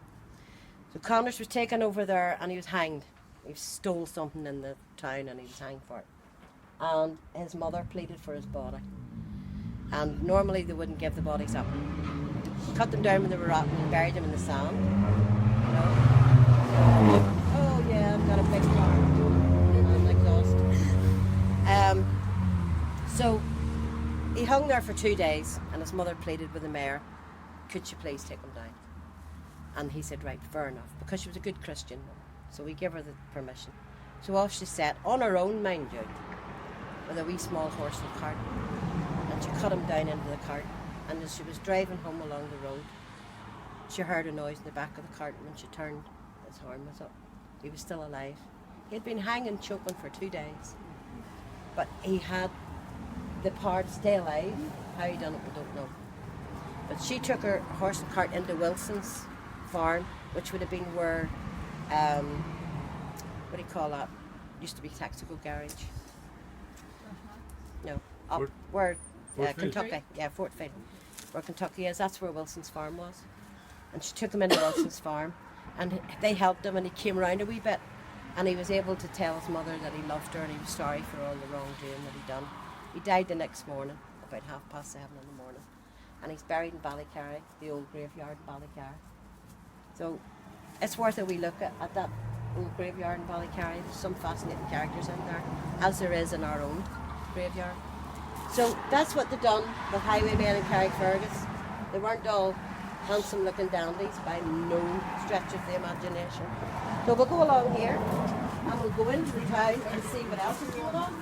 So Connors was taken over there, and he was hanged. He stole something in the town, and he was hanged for it. And his mother pleaded for his body. And normally they wouldn't give the bodies up. Cut them down when they were rotten and buried them in the sand. You know? Oh yeah, I've got a big car. I'm exhausted. So he hung there for 2 days, and his mother pleaded with the mayor, could you please take him down? And he said, right, fair enough, because she was a good Christian woman. So we gave her the permission. So off she set, on her own, mind you, with a wee small horse and cart. And she cut him down into the cart. And as she was driving home along the road, she heard a noise in the back of the cart, and when she turned, his horn was up. He was still alive. He had been hanging, choking for 2 days. But he had the power to stay alive. How he done it, we don't know. But she took her horse and cart into Wilson's farm, which would have been where, what do you call that? Used to be Taxico Garage. up
Fort-
where
Fort Field.
Kentucky, Fort Field, where Kentucky is. That's where Wilson's farm was. And she took him into Wilson's farm, and they helped him, and he came around a wee bit, and he was able to tell his mother that he loved her and he was sorry for all the wrongdoing that he'd done. He died the next morning, about 7:30 in the morning, and he's buried in Ballycarry, the old graveyard in Ballycarry. So it's worth a wee look at that old graveyard in Ballycarry. There's some fascinating characters in there, as there is in our own graveyard. So that's what they done with Highwaymen in Carrickfergus. They weren't all handsome looking dandies by no stretch of the imagination. So we'll go along here and we'll go into the town and see what else is going on.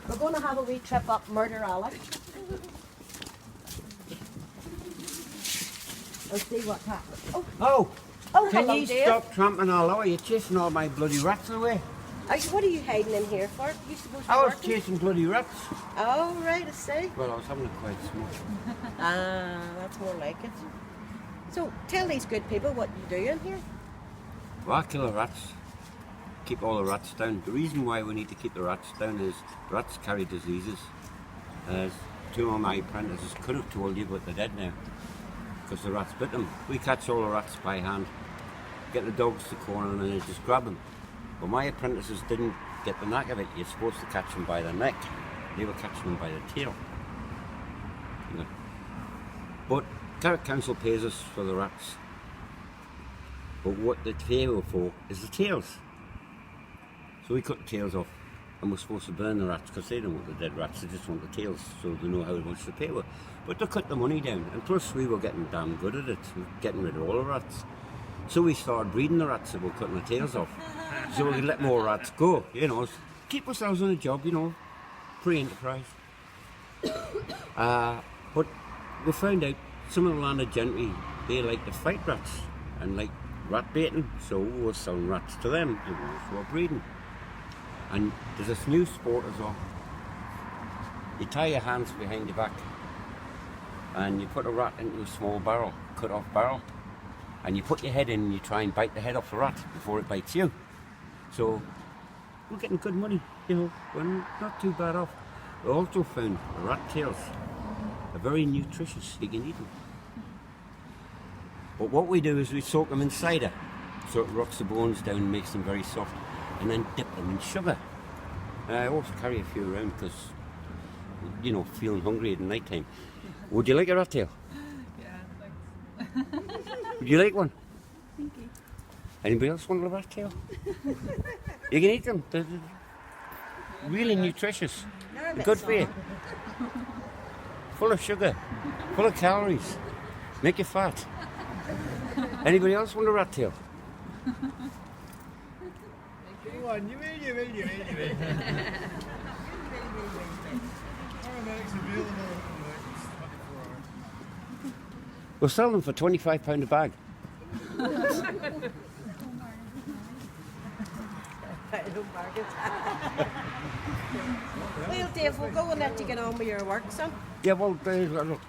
We're going to have a wee trip up Murder Alley and see what happens.
Oh,
Oh,
can
hello,
you
Dave.
stop tramping all over? You're chasing all my bloody rats away.
What are you hiding in here for? You supposed to be
I was
working?
chasing bloody rats.
Oh, right, I see.
Well, I was having a quiet smoke.
Ah, that's more like it. So tell these good people what you do in here.
Well, I kill the rats. Keep all the rats down. The reason why we need to keep the rats down is rats carry diseases. As two of my apprentices could have told you, but they're dead now. Because the rats bit them. We catch all the rats by hand. Get the dogs to corner and then just grab them. But my apprentices didn't get the knack of it. You're supposed to catch them by the neck. They were catching them by the tail. You know. But Carrick Council pays us for the rats. But what the tail for is the tails. So we cut the tails off and we're supposed to burn the rats because they don't want the dead rats, they just want the tails so they know how much to pay with. But they cut the money down, and plus we were getting damn good at it, getting rid of all the rats. So we started breeding the rats and we're cutting the tails off. So we could let more rats go, you know, keep ourselves on a job, you know, pre-enterprise. But we found out some of the landed gentry, they like to fight rats and like rat baiting, so we were selling rats to them, and we were breeding. And there's this new sport as well. You tie your hands behind your back and you put a rat into a small barrel, cut off barrel, and you put your head in and you try and bite the head off the rat before it bites you. So we're getting good money, you know, we're not too bad off. We also found the rat tails are very nutritious, you can eat them. But what we do is we soak them in cider so it rots the bones down and makes them very soft, and then dip them in sugar. I always carry a few around because, you know, feeling hungry at night time. Would you like a rat tail?
Yeah,
Would you like one?
thank you.
Anybody else want a rat tail? You can eat them. They're really nutritious.
They're a bit
Good for you.
soft.
Full of sugar, full of calories. Make you fat. Anybody else want a rat tail?
Come on, you will. Paramedics available in the next 24 hours.
We'll sell them for £25 a bag.
Well, Dave, we'll go and let you get on with your work, son.
Yeah, well, look,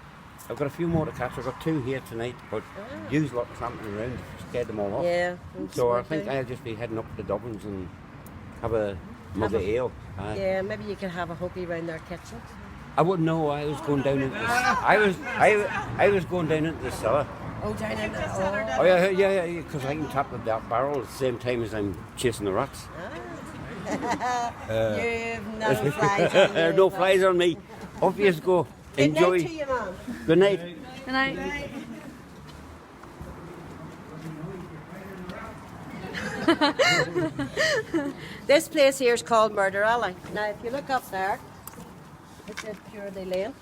I've got a few more to catch. I've got 2 here tonight, but use lot tramping around, scared them all off.
Yeah.
So I think I'll just be heading up to Dublin's and have a mug of ale.
Yeah, maybe you can have a hooky round their kitchens.
I wouldn't know. I was going down into the, I was going down into the cellar.
Oh, down in the...
Oh yeah, because I can tap the barrel at the same time as I'm chasing the rats.
You've no flies on you.
No flies on me. Off you go.
Good
Enjoy.
night to you, man.
Good night.
Good night.
This place here is called Murder Alley. Now, if you look up there, it says Purely Lane.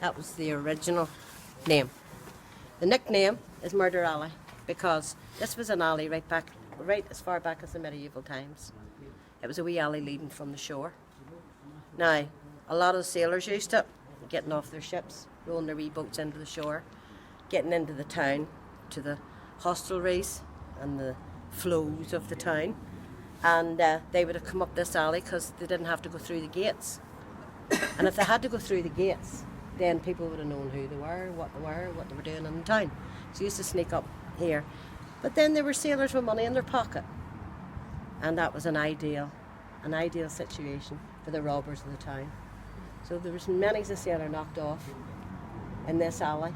That was the original name. The nickname is Murder Alley because this was an alley right as far back as the medieval times. It was a wee alley leading from the shore. Now, a lot of the sailors used it, getting off their ships, rolling their wee boats into the shore, getting into the town, to the hostelries and the flows of the town. And they would have come up this alley because they didn't have to go through the gates. And if they had to go through the gates, then people would have known who they were, what they were doing in the town. So they used to sneak up here. But then there were sailors with money in their pocket. And that was an ideal an ideal situation for the robbers of the town. So there was many, as I said, are knocked off in this alley,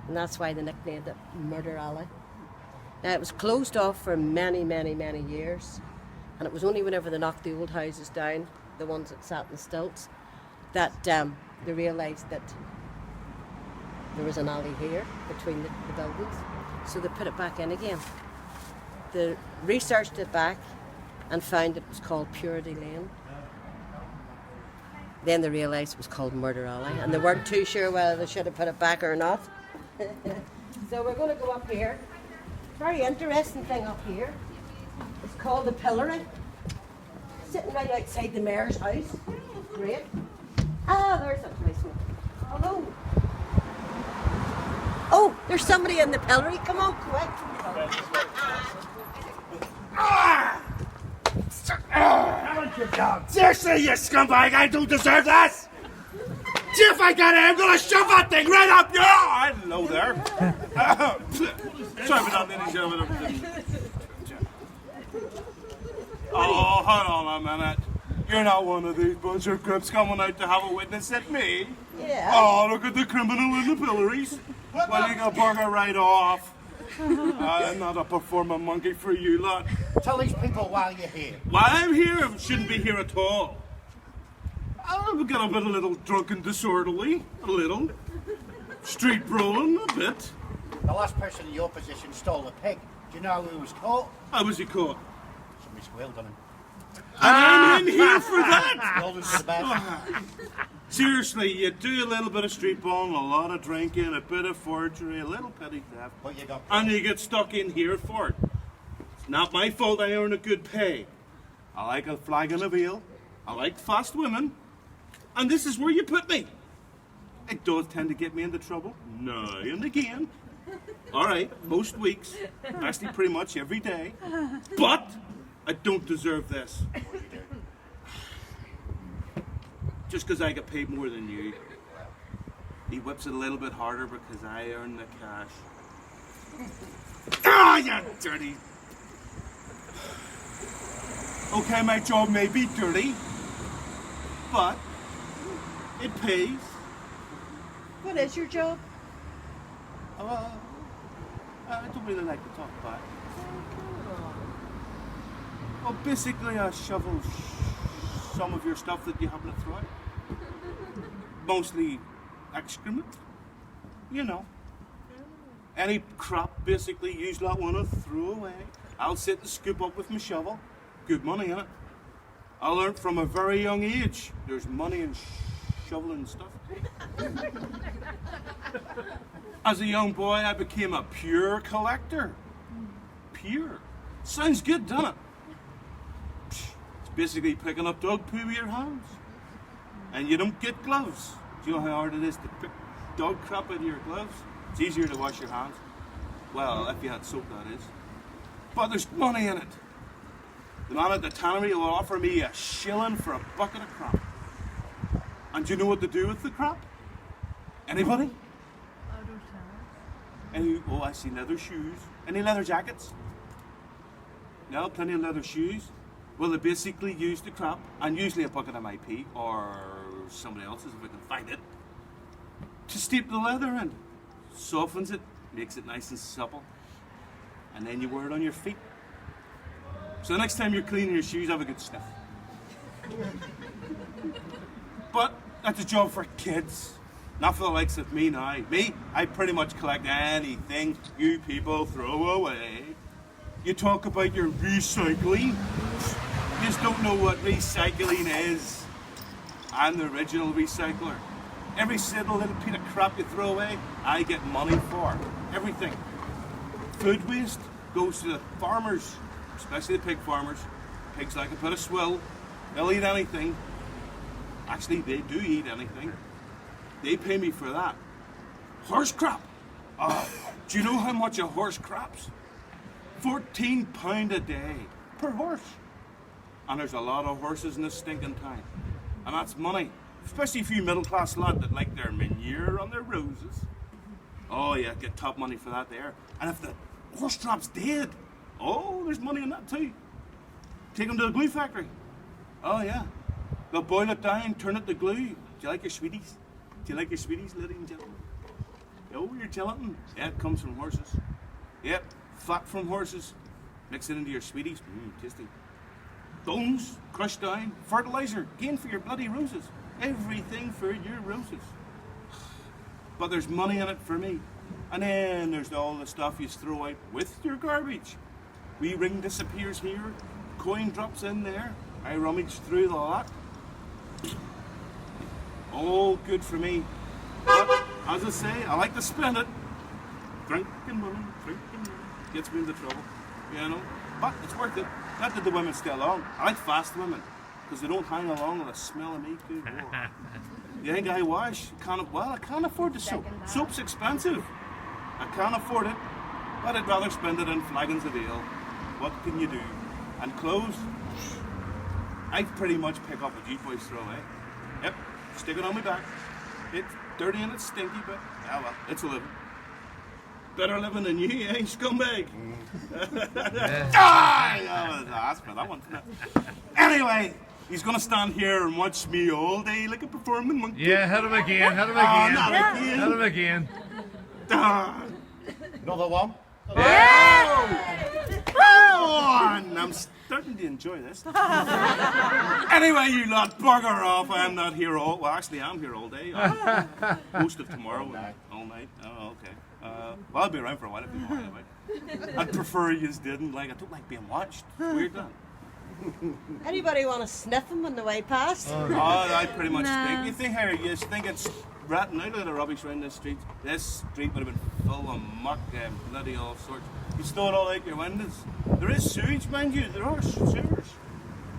and that's why they nicknamed it Murder Alley. Now it was closed off for many, many, many years, and it was only whenever they knocked the old houses down, the ones that sat in the stilts, that they realised that there was an alley here between the buildings, so they put it back in again. They researched it back and found it was called Purity Lane. Then they realised it was called Murder Alley, and they weren't too sure whether they should have put it back or not. So we're going to go up here. Very interesting thing up here. It's called the Pillory. Sitting right outside the mayor's house. Great. Ah, there's a policeman. Hello. Oh, there's somebody in the pillory. Come on, quick.
Seriously, you scumbag, I don't deserve this! See if I get it, I'm gonna shove that thing right up your... Hello there. Sorry about that, ladies and gentlemen. Oh, hold on a minute. You're not one of these bunch of crips coming out to have a witness at me.
Yeah.
Oh, look at the criminal in the pillories. Well, you can bugger right off. I'm not a performing monkey for you lot.
Tell these people why you're here.
While I'm here, I shouldn't be here at all. I've got a little drunk and disorderly, a little. Street brawling, a bit.
The last person in your position stole a pig. Do you know who was caught?
How was he caught?
Somebody squealed on him.
And I'm in here for that!
Squealed into the bed.
Seriously, you do a little bit of street brawling, a lot of drinking, a bit of forgery, a little petty theft.
But you got
And you get stuck in here for it. It's not my fault I earn a good pay. I like a flagon of ale. I like fast women. And this is where you put me. It does tend to get me into trouble. Now and again. Alright, most weeks. Actually pretty much every day. But I don't deserve this. Just because I get paid more than you. He whips it a little bit harder because I earn the cash. Ah, you dirty! Okay, my job may be dirty, but it pays.
What is your job?
I don't really like to talk about it. Well, basically, I shovel some of your stuff that you happen to throw out. Mostly excrement, you know. Any crap, basically, you lot want to throw away. I'll sit and scoop up with my shovel. Good money in it. I learned from a very young age. There's money in shoveling stuff. As a young boy, I became a pure collector. Pure. Sounds good, doesn't it? It's basically picking up dog poo with your hands. And you don't get gloves. Do you know how hard it is to pick dog crap out of your gloves? It's easier to wash your hands. Well, if you had soap, that is. But there's money in it. The man at the tannery will offer me a shilling for a bucket of crap. And do you know what to do with the crap? Anybody? Oh, I see leather shoes. Any leather jackets? No, plenty of leather shoes. Well, they basically use the crap, and usually a bucket of my pee, or somebody else's if I can find it, to steep the leather in. Softens it, makes it nice and supple, and then you wear it on your feet. So the next time you're cleaning your shoes, have a good sniff. But that's a job for kids. Not for the likes of me now. Me, I pretty much collect anything you people throw away. You talk about your recycling. You just don't know what recycling is. I'm the original recycler. Every single little piece of crap you throw away, I get money for. Everything. Food waste goes to the farmers, especially the pig farmers. Pigs like a bit of swill. They'll eat anything. Actually, they do eat anything. They pay me for that. Horse crap. Do you know how much a horse craps? £14 a day per horse. And there's a lot of horses in this stinking town. And that's money. Especially for you middle class lot that like their manure on their roses. Oh yeah, get top money for that there. And if the horse drops dead, oh, there's money in that too. Take them to the glue factory. Oh yeah. They'll boil it down, turn it to glue. Do you like your sweeties? Do you like your sweeties, ladies and gentlemen? Oh, your gelatin? Yeah, it comes from horses. Yep, fat from horses. Mix it into your sweeties. Tasty. Bones, crushed down, fertilizer, gain for your bloody roses. Everything for your roses. But there's money in it for me. And then there's all the stuff you throw out with your garbage. Wee ring disappears here, coin drops in there. I rummage through the lot. All good for me. But as I say, I like to spend it. Drinking women, gets me into trouble, you know. But it's worth it. Not that the women stay along. I like fast women because they don't hang along with the smell of me too. You think I wash? I can't afford the soap. Soap's expensive. I can't afford it, but I'd rather spend it in flagons of ale. What can you do? And clothes, I pretty much pick up what you boys throw away. Yep, stick it on my back. It's dirty and it's stinky, but well, it's a living. Better living than you, eh, scumbag? That's for that one. Anyway, he's gonna stand here and watch me all day like a performing monkey.
Yeah, hit him again, hit him again. Hit him again.
Another one?
I'm starting to enjoy this. Anyway, you lot, bugger off. I'm not here all. Well, actually, I'm here all day. Most of tomorrow and all night. Oh, okay. Well, I'll be around for a while if you don't mind. I'd prefer you didn't. Like, I don't like being watched. Weird, that.
Anybody want to sniff them on the way past?
Oh, I pretty much think. You think it's ratting out of the rubbish around this street? This street would have been full of muck and bloody all sorts. You stole it all out your windows. There is sewage, mind you. There are sewers.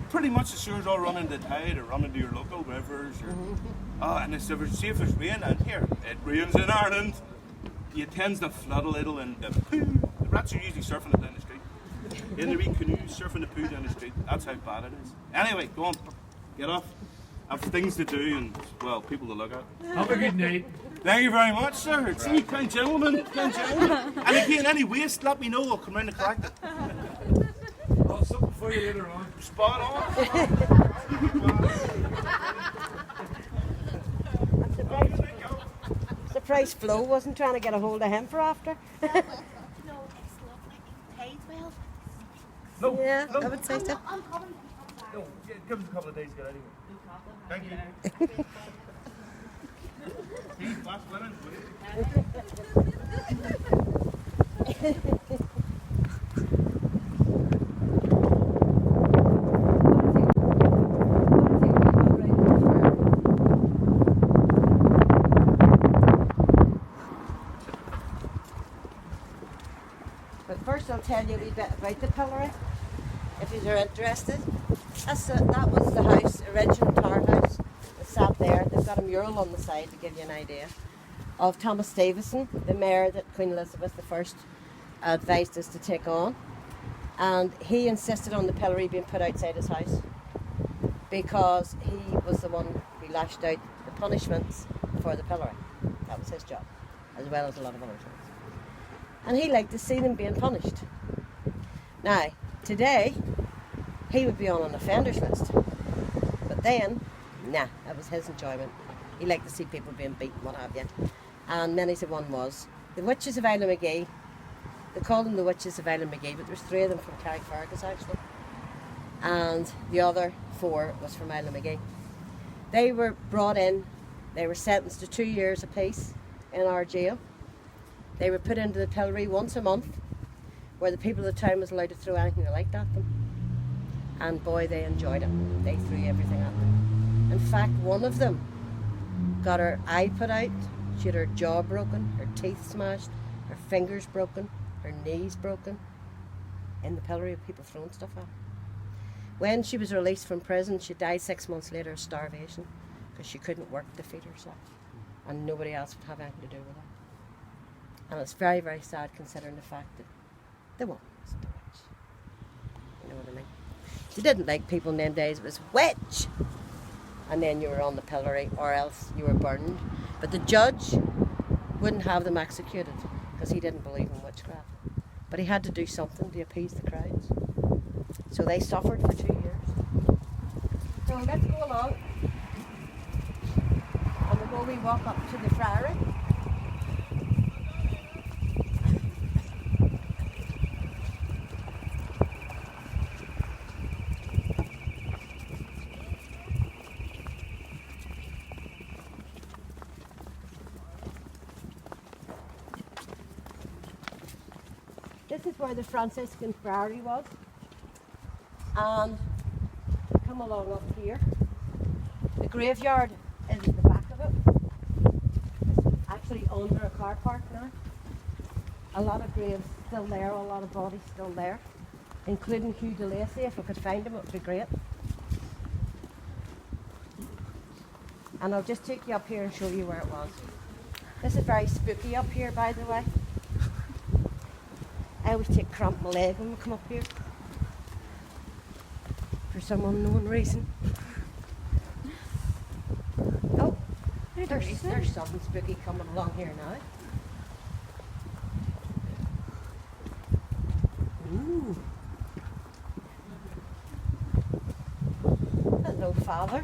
Pretty much the sewers all run into the tide or run into your local rivers. And see if there's rain out here. It rains in Ireland. It tends to flood a little and the poo. The rats are usually surfing it down the street. In the wee canoes, surfing the poo down the street. That's how bad it is. Anyway, go on. Get off. I've things to do and, well, people to look at.
Have a good night.
Thank you very much, sir. See, kind gentlemen. And again, any waste, let me know. I'll come round and collect it.
I'll something for you later on.
Spot on.
Surprised Flo wasn't trying to get a hold of him for after.
No, it's lovely. He pays well.
No,
Yeah,
no,
I would say so.
I'm coming.
no. Give us a couple of days to get anyway.
Thank you. These last women,
But first I'll tell you a wee bit about the pillory, if you're interested. That was the house, original tower house that sat there. They've got a mural on the side to give you an idea of Thomas Davison, the mayor that Queen Elizabeth I advised us to take on. And he insisted on the pillory being put outside his house because he was the one who lashed out the punishments for the pillory. That was his job, as well as a lot of other things. And he liked to see them being punished. Now, today, he would be on an offenders list. But then, nah, that was his enjoyment. He liked to see people being beaten, what have you. And many's the one was. The Witches of Island McGee, they called them the Witches of Island McGee, but there's 3 of them from Carrickfergus actually. And the other 4 was from Island McGee. They were brought in, they were sentenced to 2 years apiece in our jail. They were put into the pillory once a month, where the people of the town was allowed to throw anything they liked at them. And boy, they enjoyed it. They threw everything at them. In fact, one of them got her eye put out, she had her jaw broken, her teeth smashed, her fingers broken, her knees broken, in the pillory of people throwing stuff at her. When she was released from prison, she died 6 months later of starvation, because she couldn't work to feed herself, and nobody else would have anything to do with her. And it's very, very sad considering the fact that the woman wasn't a witch. You know what I mean? She didn't like people in them days. It was witch! And then you were on the pillory, or else you were burned. But the judge wouldn't have them executed, because he didn't believe in witchcraft. But he had to do something to appease the crowds. So they suffered for 2 years. So let's go along. And we'll go we walk up to the friary. This is where the Franciscan friary was. And come along up here. The graveyard is at the back of it. It's actually under a car park now. A lot of graves still there, a lot of bodies still there, including Hugh de Lacy. If we could find him, it would be great. And I'll just take you up here and show you where it was. This is very spooky up here, by the way. I always take cramp my leg when we come up here. For some unknown reason. Oh, there's something spooky coming along here now. Ooh. Hello, Father.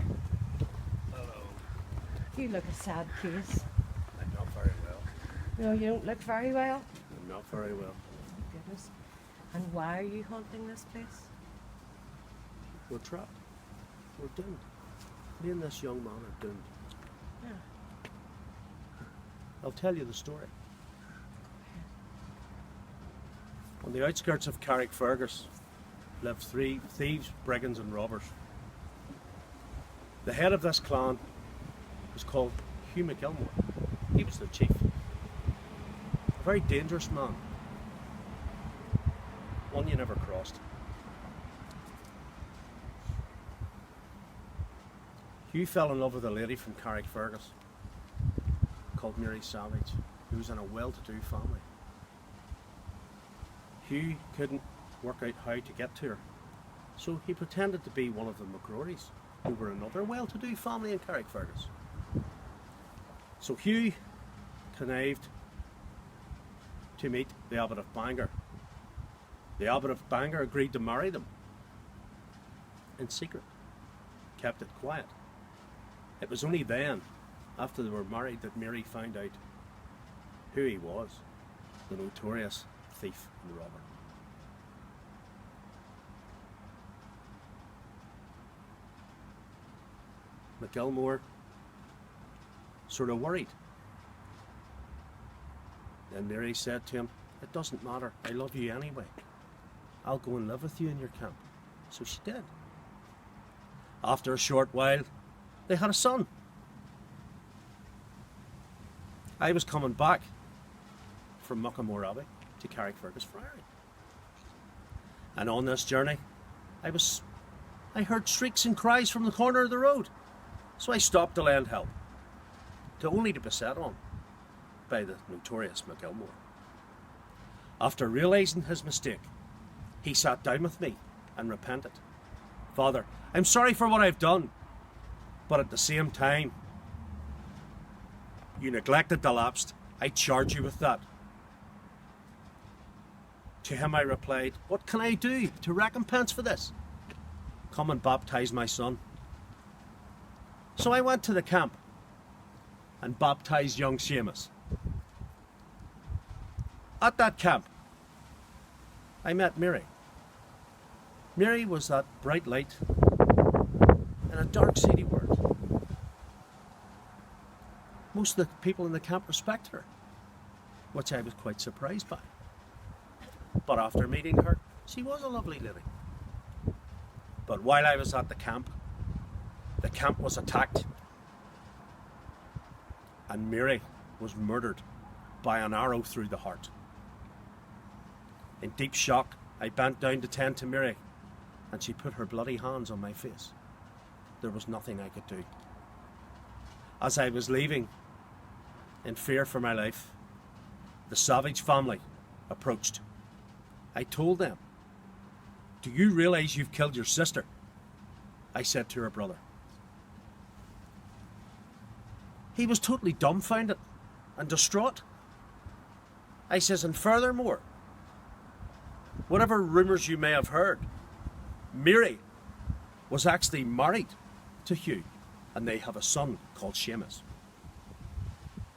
Hello.
You look a sad case.
I'm not very well.
No, you don't look very well.
I'm not very well.
Goodness. And why are you haunting this place?
We're trapped. We're doomed. Me and this young man are doomed.
Yeah.
I'll tell you the story. On the outskirts of Carrickfergus lived 3 thieves, brigands and robbers. The head of this clan was called Hugh McGilmore. He was the chief. A very dangerous man. One you never crossed. Hugh fell in love with a lady from Carrickfergus called Mary Savage, who was in a well-to-do family. Hugh couldn't work out how to get to her, so he pretended to be one of the McCrorys, who were another well-to-do family in Carrickfergus. So Hugh connived to meet the Abbot of Bangor. The Abbot of Bangor agreed to marry them in secret, kept it quiet. It was only then, after they were married, that Mary found out who he was, the notorious thief and robber. McGilmore sort of worried. Then Mary said to him, "It doesn't matter, I love you anyway. I'll go and live with you in your camp." So she did. After a short while, they had a son. I was coming back from Muckamore Abbey to Carrickfergus Friary. And on this journey, I heard shrieks and cries from the corner of the road. So I stopped to lend help, only to be set on by the notorious McGilmore. After realising his mistake, he sat down with me and repented. "Father, I'm sorry for what I've done, but at the same time, you neglected the lapsed. I charge you with that." To him I replied, "What can I do to recompense for this?" "Come and baptise my son." So I went to the camp and baptised young Seamus. At that camp, I met Mary. Mary was that bright light in a dark, seedy world. Most of the people in the camp respect her, which I was quite surprised by. But after meeting her, she was a lovely lady. But while I was at the camp was attacked, and Mary was murdered by an arrow through the heart. In deep shock, I bent down to tend to Mary, and she put her bloody hands on my face. There was nothing I could do. As I was leaving, in fear for my life, the Savage family approached. I told them, "Do you realise you've killed your sister?" I said to her brother. He was totally dumbfounded and distraught. I says, "And furthermore, whatever rumours you may have heard, Mary was actually married to Hugh, and they have a son called Seamus.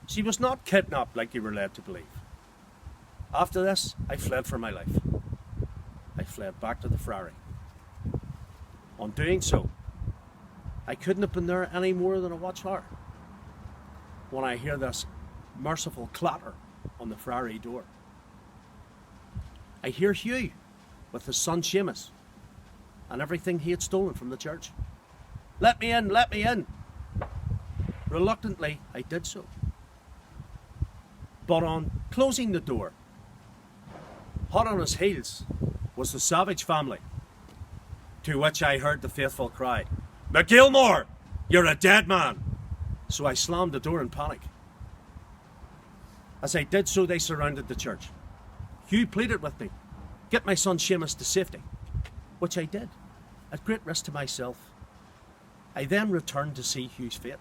She was not kidnapped like you were led to believe. After this, I fled for my life. I fled back to the Friary. On doing so, I couldn't have been there any more than a watch hour when I hear this merciful clatter on the Friary door. I hear Hugh with his son Seamus and everything he had stolen from the church. Let me in, let me in. Reluctantly, I did so. But on closing the door, hot on his heels was the Savage family, to which I heard the faithful cry, "McGilmore, you're a dead man!" So I slammed the door in panic. As I did so, they surrounded the church. Hugh pleaded with me, "Get my son Seamus to safety," which I did, at great risk to myself. I then returned to see Hugh's fate.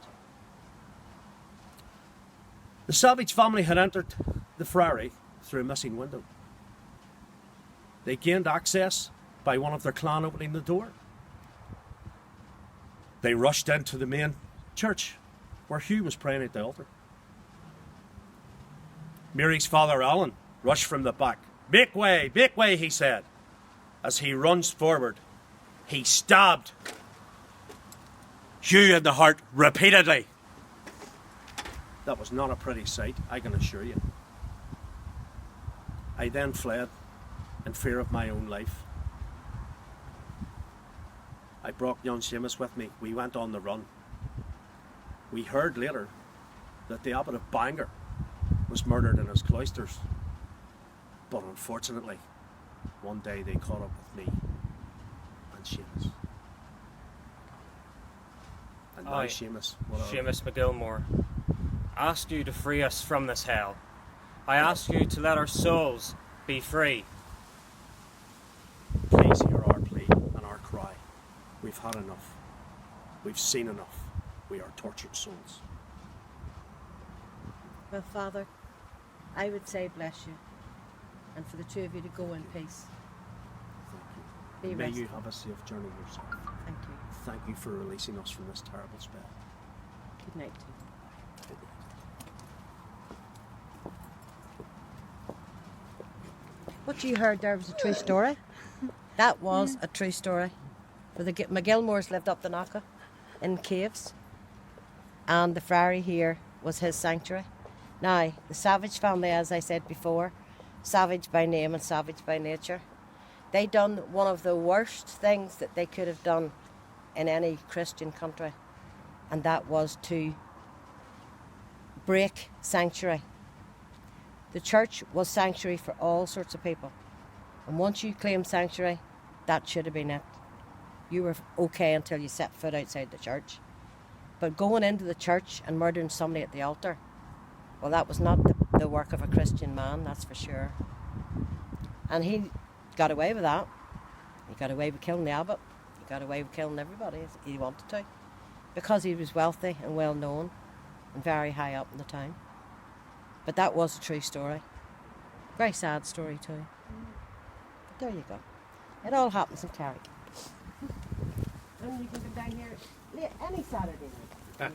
The Savage family had entered the Friary through a missing window. They gained access by one of their clan opening the door. They rushed into the main church where Hugh was praying at the altar. Mary's father Alan rushed from the back. Make way, he said. As he runs forward, he stabbed Hugh in the heart repeatedly. That was not a pretty sight, I can assure you. I then fled in fear of my own life. I brought young Seamus with me. We went on the run. We heard later that the abbot of Bangor was murdered in his cloisters. But unfortunately, one day they caught up with me and Seamus. And now Seamus,
Seamus McGilmore, ask you to free us from this hell. I ask you to let our souls be free.
Please hear our plea and our cry. We've had enough. We've seen enough. We are tortured souls.
Well, Father, I would say bless you, and for the two of you to go in peace. Be
May
rested.
you have a safe journey yourself.
Thank you.
Thank you for releasing us from this terrible spell.
Good night to you. What you heard there was a true story. That was a true story. For the McGilmores lived up the Knocka in caves, and the Friary here was his sanctuary. Now, the Savage family, as I said before, savage by name and savage by nature, they done one of the worst things that they could have done in any Christian country, and that was to break sanctuary. The church was sanctuary for all sorts of people, and once you claimed sanctuary, that should have been it. You were okay until you set foot outside the church. But going into the church and murdering somebody at the altar, well, that was not the work of a Christian man, that's for sure. And he got away with that. He got away with killing the abbot. He got away with killing everybody as he wanted to, because he was wealthy and well known and very high up in the town. But that was a true story. Very sad story too. But there you go. It all happens in Carrick. And you can come down here any Saturday night.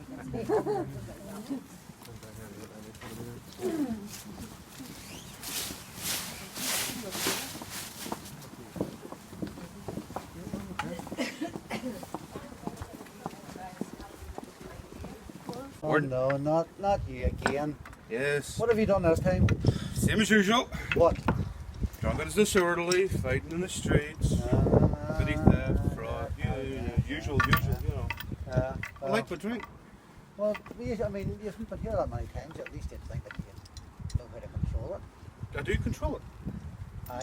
Oh no, not you again.
Yes.
What have you done this time?
Same as usual.
What?
Drunk as disorderly, fighting in the streets, petty theft, fraud, usual, you know. I like my drink.
Well, I mean, you haven't been here that many times. At least you'd think that you know how to control it.
I do control it.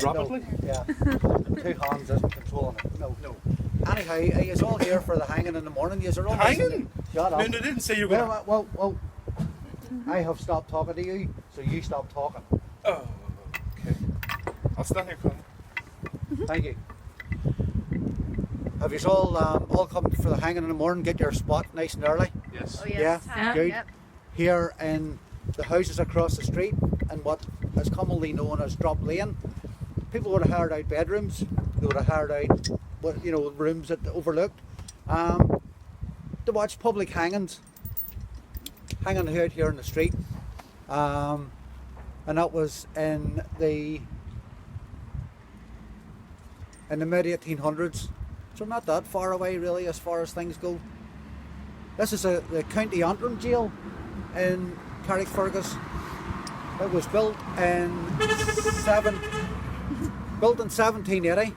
Rapidly? Yeah. Two hands isn't controlling it. No. Anyhow, you're all here for the hanging in the morning. You're all
Hanging?
Shut up.
No, they didn't say you were going to...
Well, I have stopped talking to you, so you stop talking.
Oh, okay. I'll stand here, Colin.
Thank you. Have you all come for the hanging in the morning? Get your spot nice and early?
Yes.
Oh, yes.
Yeah? Good.
Yep.
Here in the houses across the street, and what is commonly known as Drop Lane, people would have hired out bedrooms. They would have hired out, rooms that overlooked. Don't to watch public hangings, hanging out here in the street, and that was in the mid 1800s. So not that far away really as far as things go. This is the County Antrim Jail in Carrickfergus. It was built in 1780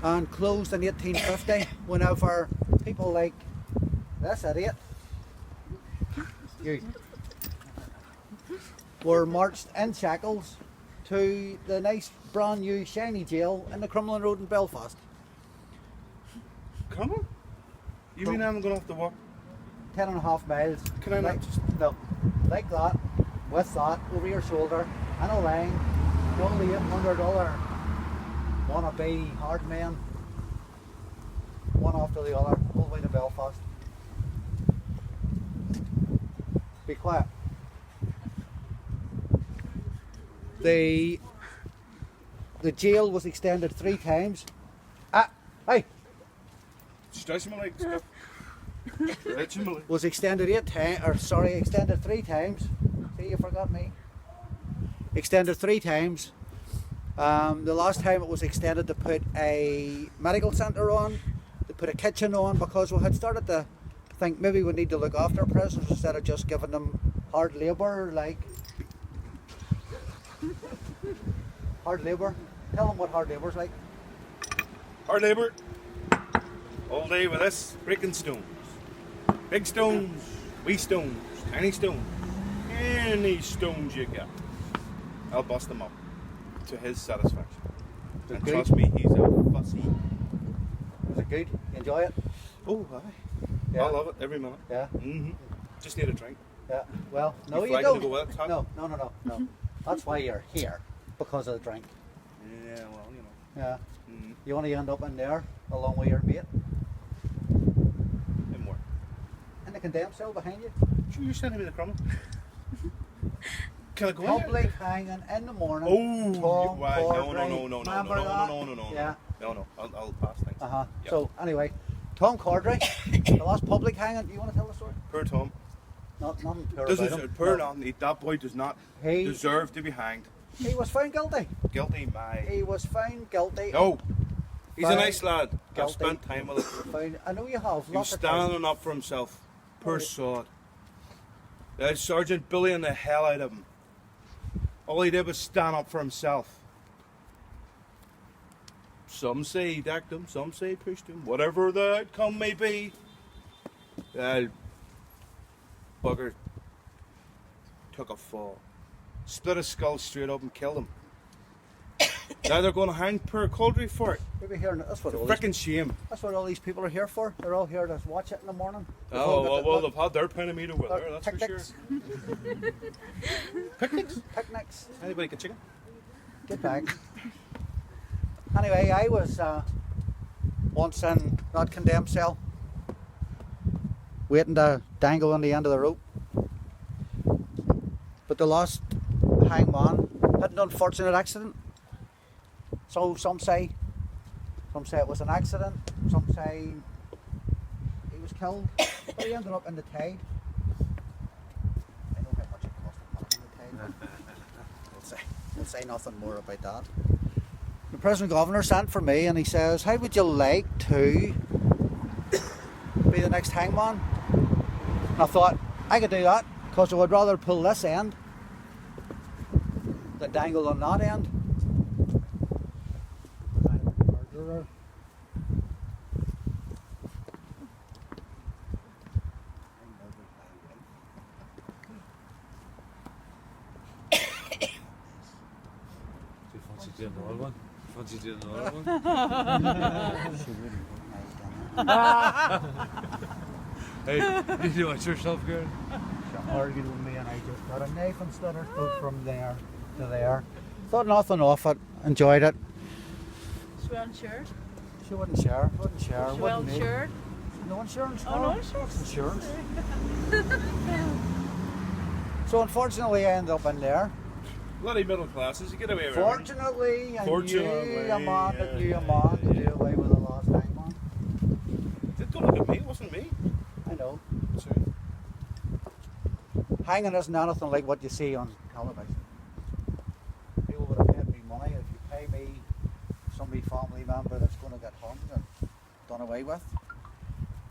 and closed in 1850 whenever people like this idiot were marched in shackles to the nice brand new shiny jail in the Crumlin Road in Belfast.
Crumlin? You mean I'm going to have to walk
10.5 miles.
Can I not just...
No, like that, with that, over your shoulder, and a line, all the $800 wannabe hard men, one after the other, all the way to Belfast. Be quiet. The jail was extended 3 times. Ah, hey! Was extended 3 times. See, you forgot me. Extended 3 times. The last time it was extended to put a medical centre on, to put a kitchen on, because we had started to think maybe we need to look after prisoners instead of just giving them hard labour, like hard labour. Tell them what hard labour's like.
Hard labour. All day with us, breaking stones. Big stones, wee stones, tiny stones. Any stones you get, I'll bust them up to his satisfaction. And
good?
trust me, he's a fussy.
Was it good? You enjoy it?
Oh, aye.
Yeah.
I love it every minute.
Yeah.
Just need a drink.
Yeah. Well, no, you
flagging
don't.
to go with it, huh?
No. That's why you're here, because of the drink.
Yeah, well, you know.
Yeah. You want to end up in there along with your mate?
In where?
In the condemned cell behind you.
Sure, you're sending me the crumble. Can I go in?
Public hanging in the morning.
Oh,
Tom
right. No.
Remember that? Yeah.
No. I'll pass things.
Uh huh.
Yep.
So anyway, Tom Cordray, the last public hanging. Do you want to tell the story?
Poor Tom.
Nothing poor
Doesn't
about him.
poor nothing. That boy does not deserve to be hanged.
He was found guilty.
Guilty, my.
He was found guilty.
No. He's a
Found
nice lad. I've
guilty.
spent time with him.
Found, I know you have.
He was
Lots of times.
standing up for himself. Poor sod. The sergeant bullying the hell out of him. All he did was stand up for himself. Some say he decked him, some say he pushed him. Whatever the outcome may be, that bugger took a fall. Split his skull straight up and killed him. Now they're going to hang poor Caldry for it.
We'll be hearing that's what
It's
all
a
these,
frickin' shame.
that's what all these people are here for. They're all here to watch it in the morning.
Well, they've had their pound of meat over there, that's
picnics.
for sure. Picnics?
Picnics.
Anybody get chicken?
Get back. Anyway, I was once in that condemned cell, waiting to dangle on the end of the rope. But the last hangman had an unfortunate accident. So some say it was an accident, some say he was killed, but he ended up in the tide. I know how much it cost to put him in the tide. We'll say nothing more about that. The President Governor sent for me and he says, how would you like to be the next hangman? And I thought, I could do that, because I would rather pull this end than dangle on that end. Murderer.
Fancy doing another one? Fancy doing another one? Hey, did you watch yourself, girl?
She argued with me and I just got a knife and slit her throat from there to there. Thought nothing of it, enjoyed it.
She wasn't sure.
She wouldn't share, wouldn't share.
She
wouldn't
wasn't
need-
sure.
No insurance?
Oh, no insurance.
What's insurance? So unfortunately I ended up in there.
Bloody middle classes, you get away with everything.
Fortunately, I
Fortunately,
knew a man that knew a
yeah.
man to do away with the last hangman.
Don't look at me, it wasn't me.
I know. hanging isn't anything like what you see on television. People would have paid me money. If you pay me some of my family member that's going to get hung and done away with,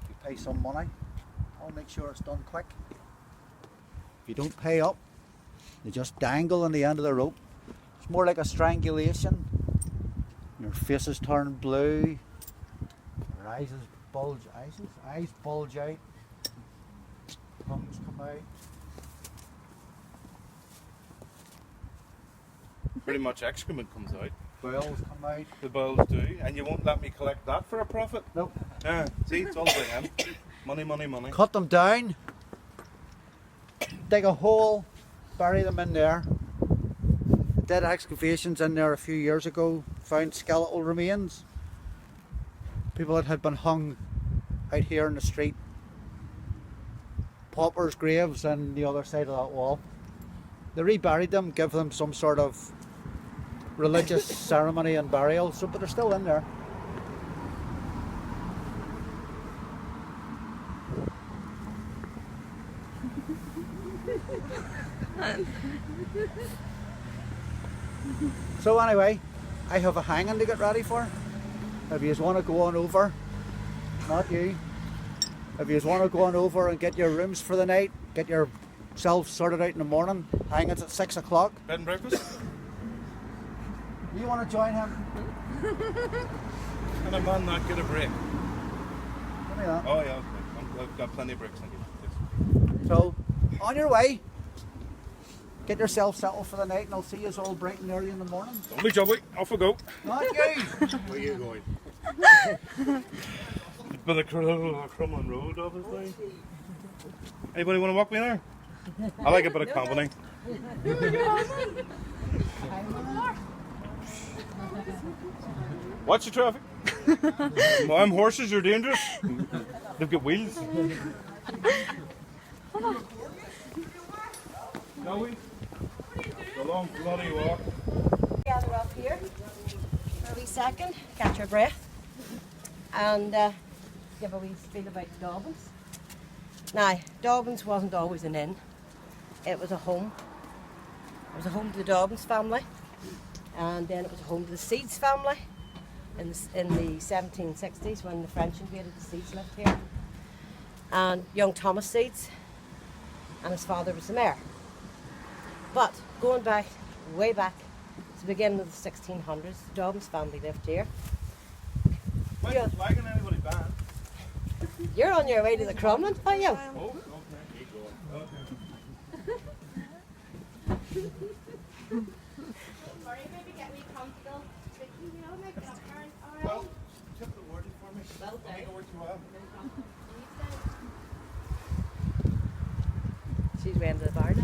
you pay some money, I'll make sure it's done quick. If you don't pay up, you just dangle on the end of the rope. It's more like a strangulation. Your face is turned blue, your eyes bulge out, tongues come out.
Pretty much excrement comes out.
Bells come out.
The bells do, and you won't let me collect that for a profit?
Nope.
Yeah, see, it's all about him. Money, money, money.
Cut them down, dig a hole, bury them in there. Did excavations in there a few years ago, found skeletal remains. People that had been hung out here in the street. Paupers' graves on the other side of that wall. They reburied them, give them some sort of religious ceremony and burial, so but they're still in there. So anyway, I have a hanging to get ready for. If you want to go on over, not you. If you want to go on over and get your rooms for the night, get yourself sorted out in the morning, hanging's at 6 o'clock.
Bed and breakfast?
You want to join him?
Can a man not get a break?
Give me that.
Oh yeah, okay. I've got plenty of breaks, thank you. Yes.
So, on your way, get yourself settled for the night and I'll see you all bright and early in the morning.
Lovely jobby, off we go.
Not you!
Where are you going? Bit of Crumlin Road, obviously. Anybody want to walk me there? I like a bit of company. Watch the traffic. Them horses are dangerous. They've got wheels. Shall we? A long bloody walk.
Gather up here for a wee second, catch our breath, and give a wee spiel about Dobbins. Now, Dobbins wasn't always an inn, it was a home. It was a home to the Dobbins family, and then it was a home to the Seeds family in the 1760s when the French invaded. The Seeds lived here, and young Thomas Seeds, and his father was the mayor. But going back, way back, to the beginning of the 1600s, the Dobbins family lived here.
Why is flagging anybody bad?
You're on your way to the Crumlin, are you?
Oh, okay. Keep going. Okay. Well, tip the word for me.
Well
I'll make it work too well.
She's way into the bar now.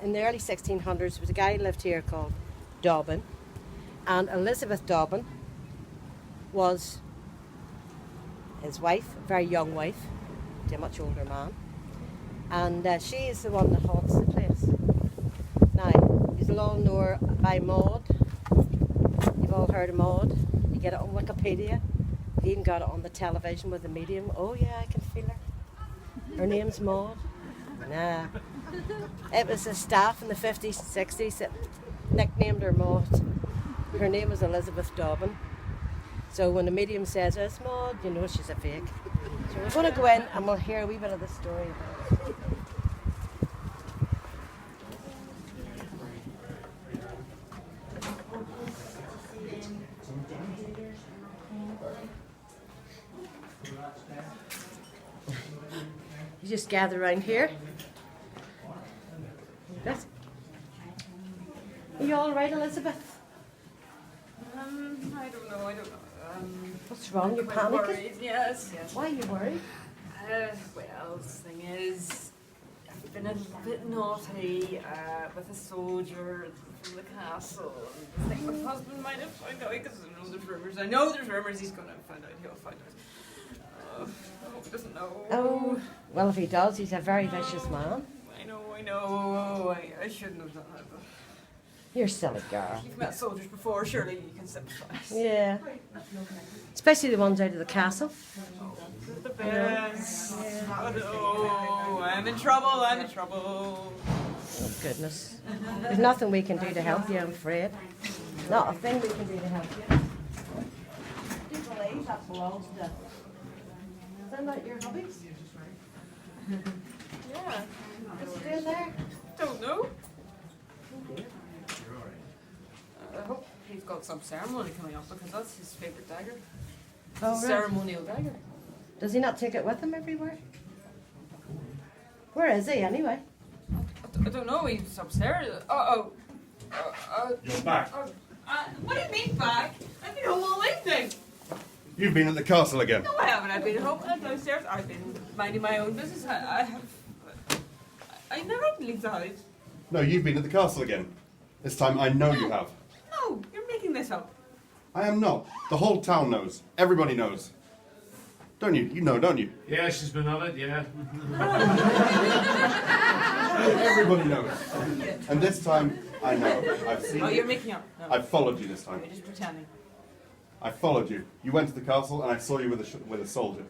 In the early 1600s, there was a guy who lived here called Dobbin, and Elizabeth Dobbin was his wife, a very young wife, to a much older man, and she is the one that haunts the place. Now, he's all known by Maud. You've all heard of Maud. You get it on Wikipedia. You've even got it on the television with the medium. Oh yeah, I can feel her. Her name's Maud. Nah. It was the staff in the 50s, 60s that nicknamed her Maud. Her name was Elizabeth Dobbin. So when the medium says, it's Maud, you know she's a fake. So we're going to go in and we'll hear a wee bit of the story about it. You just gather around here. Yes. Are you all right, Elizabeth?
I don't know.
What's wrong? You're
quite
panicking?
worried. Yes.
Why are you worried?
Well, the thing is, I've been a bit naughty with a soldier from the castle. And I think my husband might have found out because I know there's rumours he's going to find out. He'll find out. I hope he doesn't know.
Oh, well, if he does, he's a very vicious man.
I know. I shouldn't have done that. But
You're a silly girl.
You've met soldiers before, surely you can sympathise.
Yeah. Especially the ones out of the castle.
The best. Oh, I'm in trouble, I'm in trouble.
Oh, goodness. There's nothing we can do to help you, I'm afraid. Not a thing we can do to help you. Do you believe that belongs to... Is that your hobbies?
Yeah.
What's he doing there?
Don't know. I hope he's got some ceremony coming up because that's his favourite dagger. It's
Oh,
a
right.
ceremonial dagger.
Does he not take it with him everywhere? Where is he, anyway?
I don't know, he's upstairs.
You're back.
What do you mean back? I've been home all evening.
You've been at the castle again.
No, I haven't. I've been home and downstairs. I've been minding my own business. I never leave the house.
No, you've been at the castle again. This time I know you have.
No, you're making this up.
I am not. The whole town knows. Everybody knows. Don't you? You know, don't you?
Yeah, she's been on it, yeah.
Everybody knows. And this time, I know. I've seen
Oh,
you.
you're making up. No.
I've followed you this time.
You're just pretending.
I followed you. You went to the castle and I saw you with a soldier.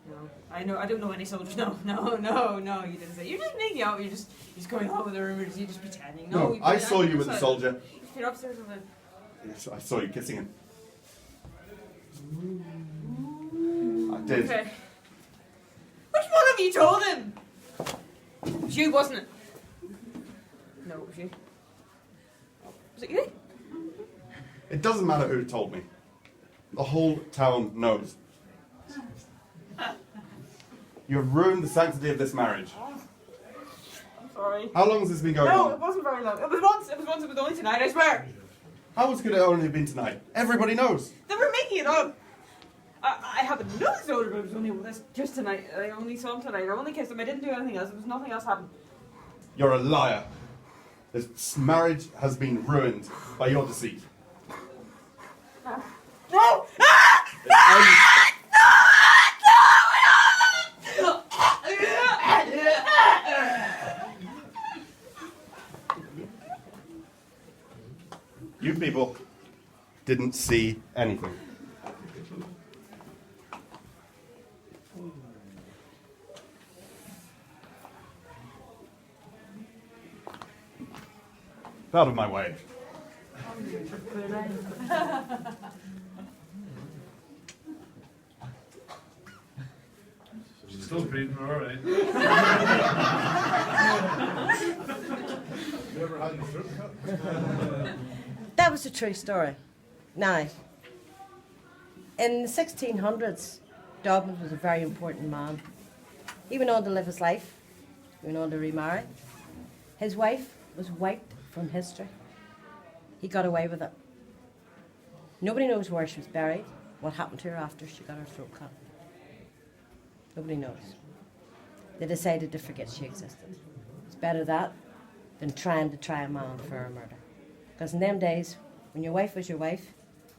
No, I know. I don't know any soldiers. No, you didn't say. You're just making up. You're just going on with the rumors. You're just pretending.
No, I saw you with a soldier.
You're upstairs with a...
Yes, I saw you kissing him. I did.
Okay. Which one of you told him? It was you, wasn't it? No, it was you. Was it you?
It doesn't matter who told me. The whole town knows. You have ruined the sanctity of this marriage.
I'm sorry.
How long has this been going
No,
on?
it wasn't very long. It was once. It was only tonight, I swear.
How could it only have been tonight? Everybody knows.
They were making it up. I haven't known this older, but it was only this just tonight. I only saw him tonight. I only kissed him. I didn't do anything else. There was nothing else happened.
You're a liar. This marriage has been ruined by your deceit.
No!
You people didn't see anything. Out of my way.
She's still breathing, all right.
That was a true story. Now, in the 1600s, Dobbin was a very important man. He went on to live his life. He went on to remarry. His wife was wiped from history. He got away with it. Nobody knows where she was buried, what happened to her after she got her throat cut. Nobody knows. They decided to forget she existed. It's better that than trying to try a man for a murder. Because in them days, when your wife was your wife,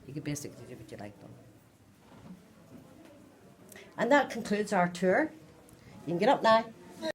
you could basically do what you liked done. And that concludes our tour. You can get up now.